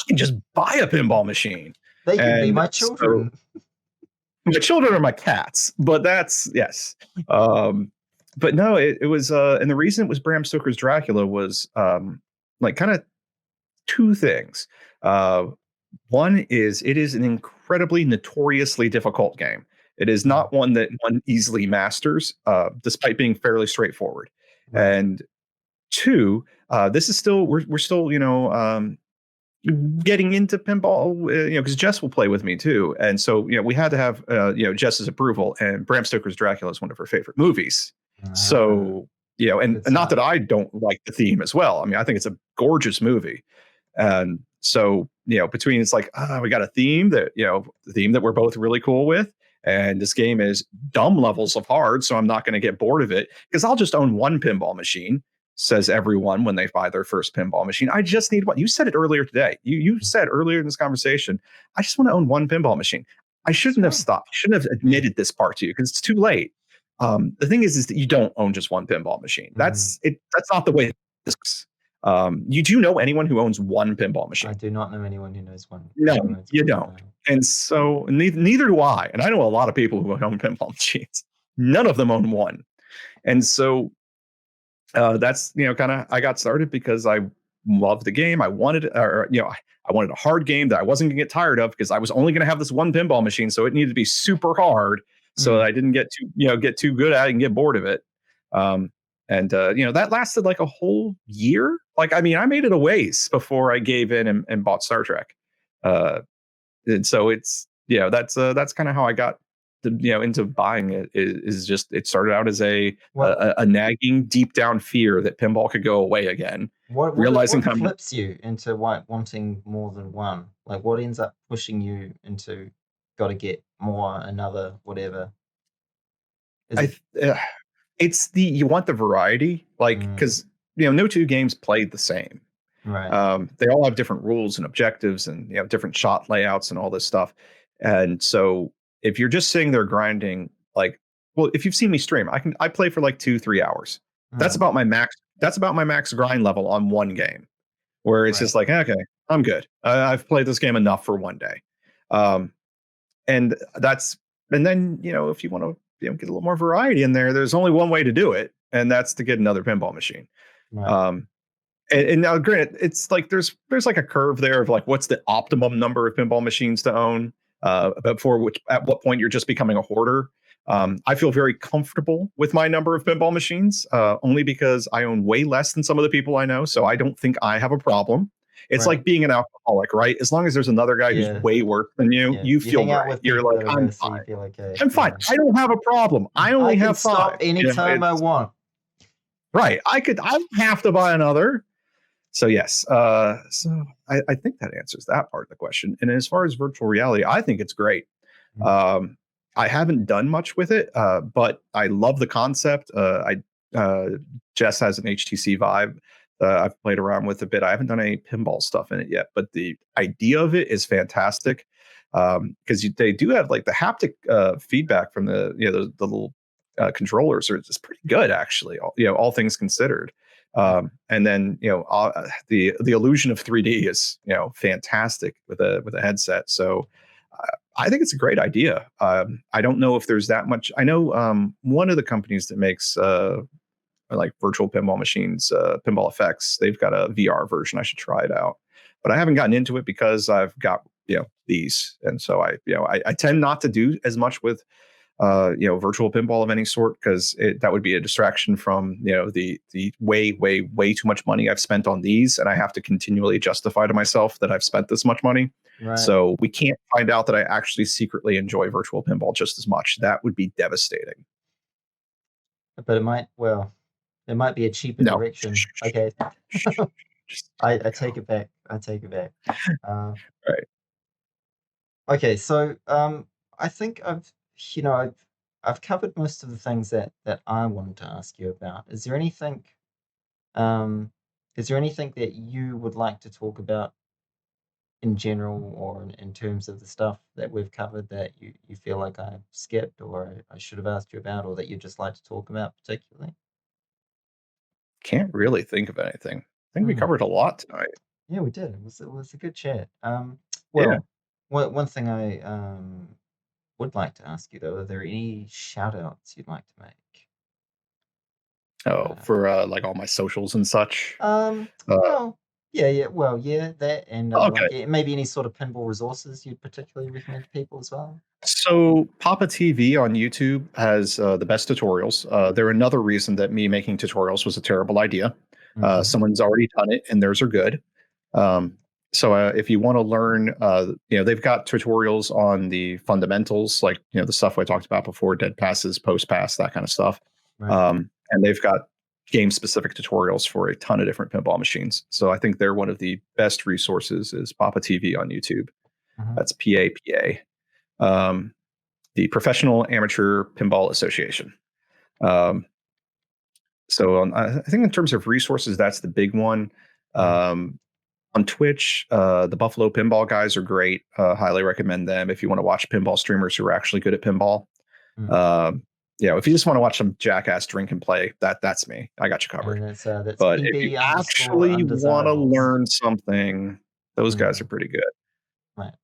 can just buy a pinball machine. They can be And my so children. my children are my cats, but that's yes. Um, but no, it was, and the reason it was Bram Stoker's Dracula was like kind of two things. Uh, One is it is an incredibly notoriously difficult game. It is Mm, not one that one easily masters, despite being fairly straightforward. right. And two, this is still we're still getting into pinball, because Jess will play with me too, and so we had to have Jess's approval. And Bram Stoker's Dracula is one of her favorite movies. Ah, So and good not that start. I don't like the theme as well. I mean, I think it's a gorgeous movie. And so, between it's like, we got a theme that, the theme that we're both really cool with. And this game is dumb levels of hard. So I'm not going to get bored of it because I'll just own one pinball machine, says everyone when they buy their first pinball machine. I just need one. You said it earlier today. You said earlier in this conversation, I just want to own one pinball machine. I That's shouldn't have right. stopped. I shouldn't have Yeah. admitted this part to you because it's too late. The thing is that you don't own just one pinball machine. Mm, That's it. That's not the way this works. You do know anyone who owns one pinball I machine? do not know anyone who knows one No, who owns you one. don't. No. And so neither do I. And I know a lot of people who own pinball machines. None of them own one. And so that's kind of I got started because I loved the game. I wanted, I wanted a hard game that I wasn't going to get tired of because I was only going to have this one pinball machine, so it needed to be super hard so that Mm, I didn't get too good at it and get bored of it. Um, and that lasted like a whole year. Like I mean, I made it a ways before I gave in and bought Star Trek. Uh, and so it's that's kind of how I got into buying it. Is just it started out as what a nagging deep down fear that pinball could go away again, realizing what I'm flips you into wanting more than one? Like what ends up pushing you into got to get more, another, whatever? Is I it? uh, it's the you want the variety, like Mm, because no two games played the same. right. They all have different rules and objectives and different shot layouts and all this stuff. And so if you're just sitting there grinding, like, well, if you've seen me stream, I play for like 2-3 hours. That's Mm, about my max. That's about my max grind level on one game, where it's right. just like, okay, I'm good. I've played this game enough for one day. Um, and that's and then if you want to get a little more variety in there, there's only one way to do it, and that's to get another pinball machine. Right. Um, and now, granted, it's like there's like a curve there of like what's the optimum number of pinball machines to own, before which at what point you're just becoming a hoarder. I feel very comfortable with my number of pinball machines, only because I own way less than some of the people I know, so I don't think I have a problem. It's Right. like being an alcoholic, right? As long as there's another guy who's Yeah. way worse than you, Yeah. you You feel hang out great. with You're people like, that are I'm worse, so fine. you feel okay. I'm fine. Yeah. I don't have a problem. I I only can have stop five. anytime I It's want. right. I don't have to buy another. So yes, so I think that answers that part of the question. And as far as virtual reality, I think it's great. Mm, Um, I haven't done much with it, but I love the concept. Jess has an HTC Vive. I've played around with a bit. I haven't done any pinball stuff in it yet, but the idea of it is fantastic. because they do have like the haptic feedback from the the little controllers are just pretty good actually. All things considered. And then the illusion of 3D is fantastic with a headset. So I think it's a great idea. I don't know if there's that much. I know one of the companies that makes like virtual pinball machines, Pinball Effects. They've got a VR version. I should try it out, but I haven't gotten into it because I've got these, and so I tend not to do as much with virtual pinball of any sort because that would be a distraction from the way too much money I've spent on these, and I have to continually justify to myself that I've spent this much money. Right. So we can't find out that I actually secretly enjoy virtual pinball just as much. That would be devastating. But there might be a cheaper direction. Okay. I take it back. I take it back. Right. Okay, so I think I've covered most of the things that I wanted to ask you about. Is there anything that you would like to talk about in general, or in terms of the stuff that we've covered that you feel like I skipped, or I should have asked you about, or that you'd just like to talk about particularly? Can't really think of anything. I think we covered a lot tonight. Yeah, we did. It was a good chat. Yeah. One thing I would like to ask you though, are there any shout outs you'd like to make? Oh, for like all my socials and such. Well, yeah, that, and Okay. maybe any sort of pinball resources you'd particularly recommend to people as well. So Papa TV on YouTube has the best tutorials. They're another reason that me making tutorials was a terrible idea. Someone's already done it, and theirs are good. So if you want to learn, they've got tutorials on the fundamentals, like the stuff I talked about before, dead passes, post pass, that kind of stuff. Right. And they've got game-specific tutorials for a ton of different pinball machines. So I think they're one of the best resources is Papa TV on YouTube. That's PAPA. The Professional Amateur Pinball Association. So I think in terms of resources, that's the big one. On Twitch, the Buffalo Pinball guys are great. Highly recommend them if you want to watch pinball streamers who are actually good at pinball. If you just want to watch some jackass drink and play, that's me. I got you covered. That's but if you actually want to learn something, those guys are pretty good. Right.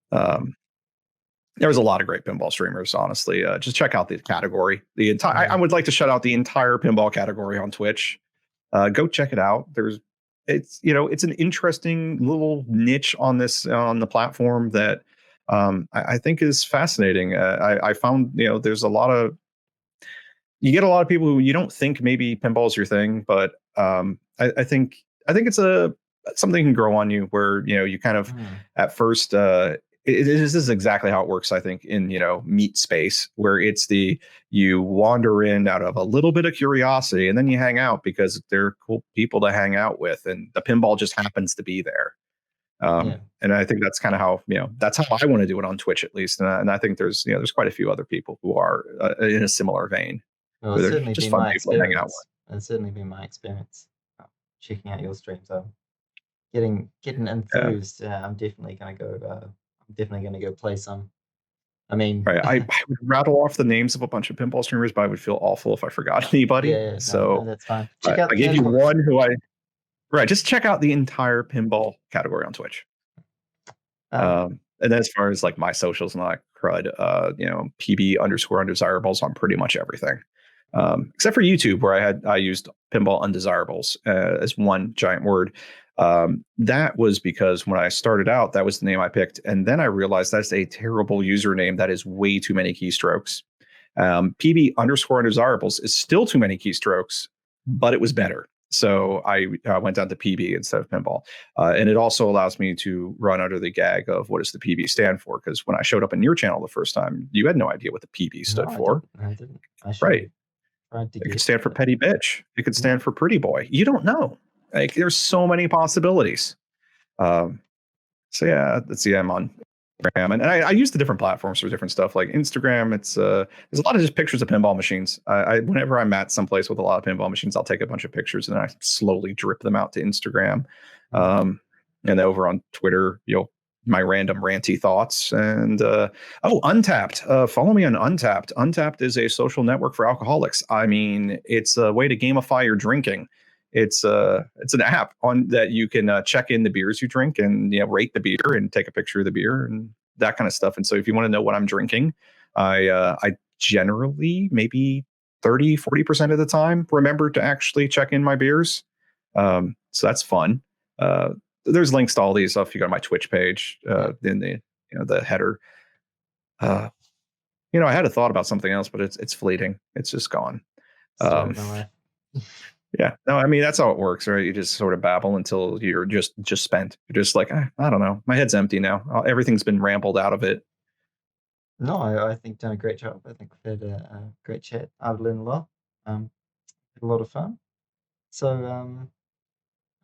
There was a lot of great pinball streamers, honestly. Just check out the category. The entire I would like to shout out the entire pinball category on Twitch. Go check it out. It's an interesting little niche on the platform that I think is fascinating. I found there's you get a lot of people who you don't think maybe pinball is your thing, but I think it's something can grow on you where you kind of at first this is exactly how it works, I think, in meat space, where it's you wander in out of a little bit of curiosity, and then you hang out because they're cool people to hang out with, and the pinball just happens to be there. And I think that's kind of how that's how I want to do it on Twitch, at least. And I think there's quite a few other people who are in a similar vein. Well, it's certainly been my experience. It's certainly been my experience checking out your streams. I'm getting enthused. I'm definitely gonna go. I'm definitely going to go play some. I mean, right. I would rattle off the names of a bunch of pinball streamers, but I would feel awful if I forgot anybody. Yeah, so no, that's fine. I gave you one who just check out the entire pinball category on Twitch. And then as far as like my socials and all that crud, PB_undesirables on pretty much everything. Except for YouTube, where I used pinball undesirables as one giant word. That was because when I started out, that was the name I picked. And then I realized that's a terrible username. That is way too many keystrokes. PB_undesirables is still too many keystrokes, but it was better. So I went down to PB instead of pinball. And it also allows me to run under the gag of what does the PB stand for? Because when I showed up in your channel the first time, you had no idea what the PB stood for. I didn't. Right. It could stand for petty bitch. It could stand for pretty boy. You don't know. Like there's so many possibilities. So yeah, let's see. I'm on Instagram, and I use the different platforms for different stuff. Like Instagram, it's there's a lot of just pictures of pinball machines. Whenever I'm at someplace with a lot of pinball machines, I'll take a bunch of pictures and I slowly drip them out to Instagram. And over on Twitter, you'll my random ranty thoughts. And Untapped. Follow me on Untapped. Untapped is a social network for alcoholics. I mean, it's a way to gamify your drinking. It's an app on that you can check in the beers you drink and rate the beer and take a picture of the beer and that kind of stuff. And so if you want to know what I'm drinking, I generally maybe 30-40% of the time remember to actually check in my beers. So that's fun. There's links to all these stuff. You go to my Twitch page in the header. I had a thought about something else, but it's fleeting. It's just gone. Story of my life. Yeah, no, I mean that's how it works, right? You just sort of babble until you're just spent. You're just like, I don't know, my head's empty now. Everything's been rambled out of it. No, I think done a great job. I think we've had a great chat. I've learned a lot. Had a lot of fun. So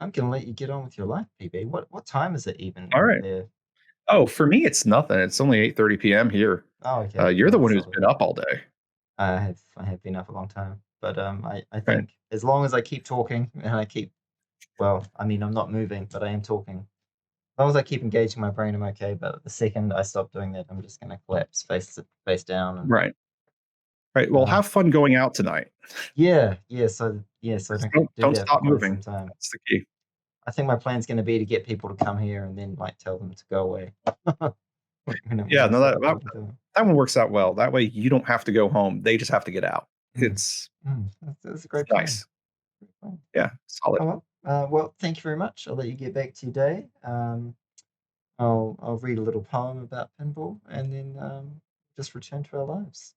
I'm gonna let you get on with your life, PB. What time is it even All over right. there? Oh, for me, it's nothing. It's only 8:30 p.m. here. Oh, okay. You're No, the it's one who's solid. been up all day. I have been up a long time, but I Right. think as long as I keep talking and I mean, I'm not moving, but I am talking. As long as I keep engaging my brain, I'm okay. But the second I stop doing that, I'm just gonna collapse face down. And Right. Right. Well, have fun going out tonight. yeah, so I Just don't do don't that for stop quite some moving. time. That's the key. I think my plan's gonna be to get people to come here and then like tell them to go away when Yeah, I no, stop talking to them. that one works out well. That way you don't have to go home. They just have to get out. Mm, It's that's a it's great plan. nice. Great plan. Yeah, solid. Oh well, thank you very much. I'll let you get back to your day. I'll read a little poem about pinball and then just return to our lives.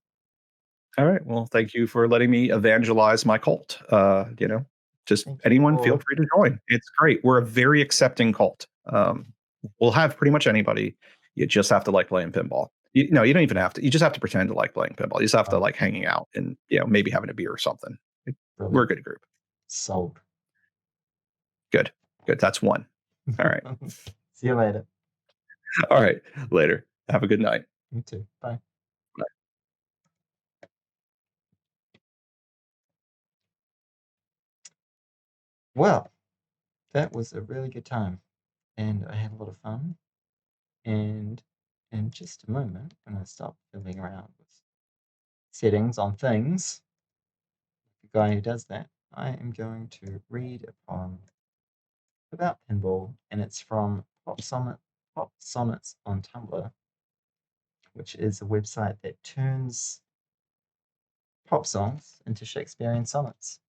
All right. Well, thank you for letting me evangelize my cult. Just Thank you anyone feel for free to join. It's great. We're a very accepting cult. We'll have pretty much anybody. You just have to like playing pinball. No, you don't even have to. You just have to pretend to like playing pinball. You just have to like hanging out and maybe having a beer or something. We're a brilliant. good group. Sold. Good. Good. That's one. All right. See you later. All right. Later. Have a good night. You too. Bye. Well, that was a really good time, and I had a lot of fun. And in just a moment, when I stop fiddling around with settings on things, the guy who does that, I am going to read a poem about pinball, and it's from Pop Sonnets on Tumblr, which is a website that turns pop songs into Shakespearean sonnets.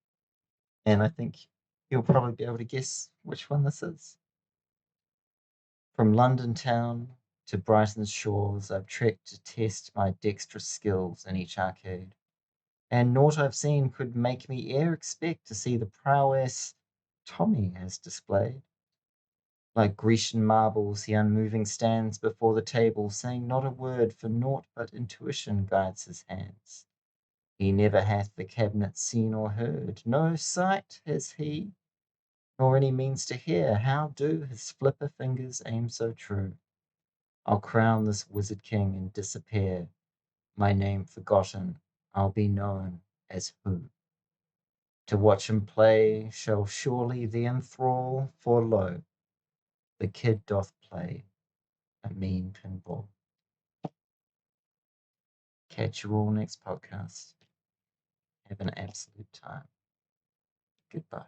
And I think you'll probably be able to guess which one this is. From London town to Brighton's shores, I've trekked to test my dexterous skills in each arcade, and naught I've seen could make me e'er expect to see the prowess Tommy has displayed. Like Grecian marbles, he unmoving stands before the table, saying not a word, for naught but intuition guides his hands. He never hath the cabinet seen or heard, no sight has he, nor any means to hear. How do his flipper fingers aim so true? I'll crown this wizard king and disappear. My name forgotten, I'll be known as who? To watch him play shall surely thee enthrall, for lo, the kid doth play a mean pinball. Catch you all next podcast. Have an absolute time. Goodbye.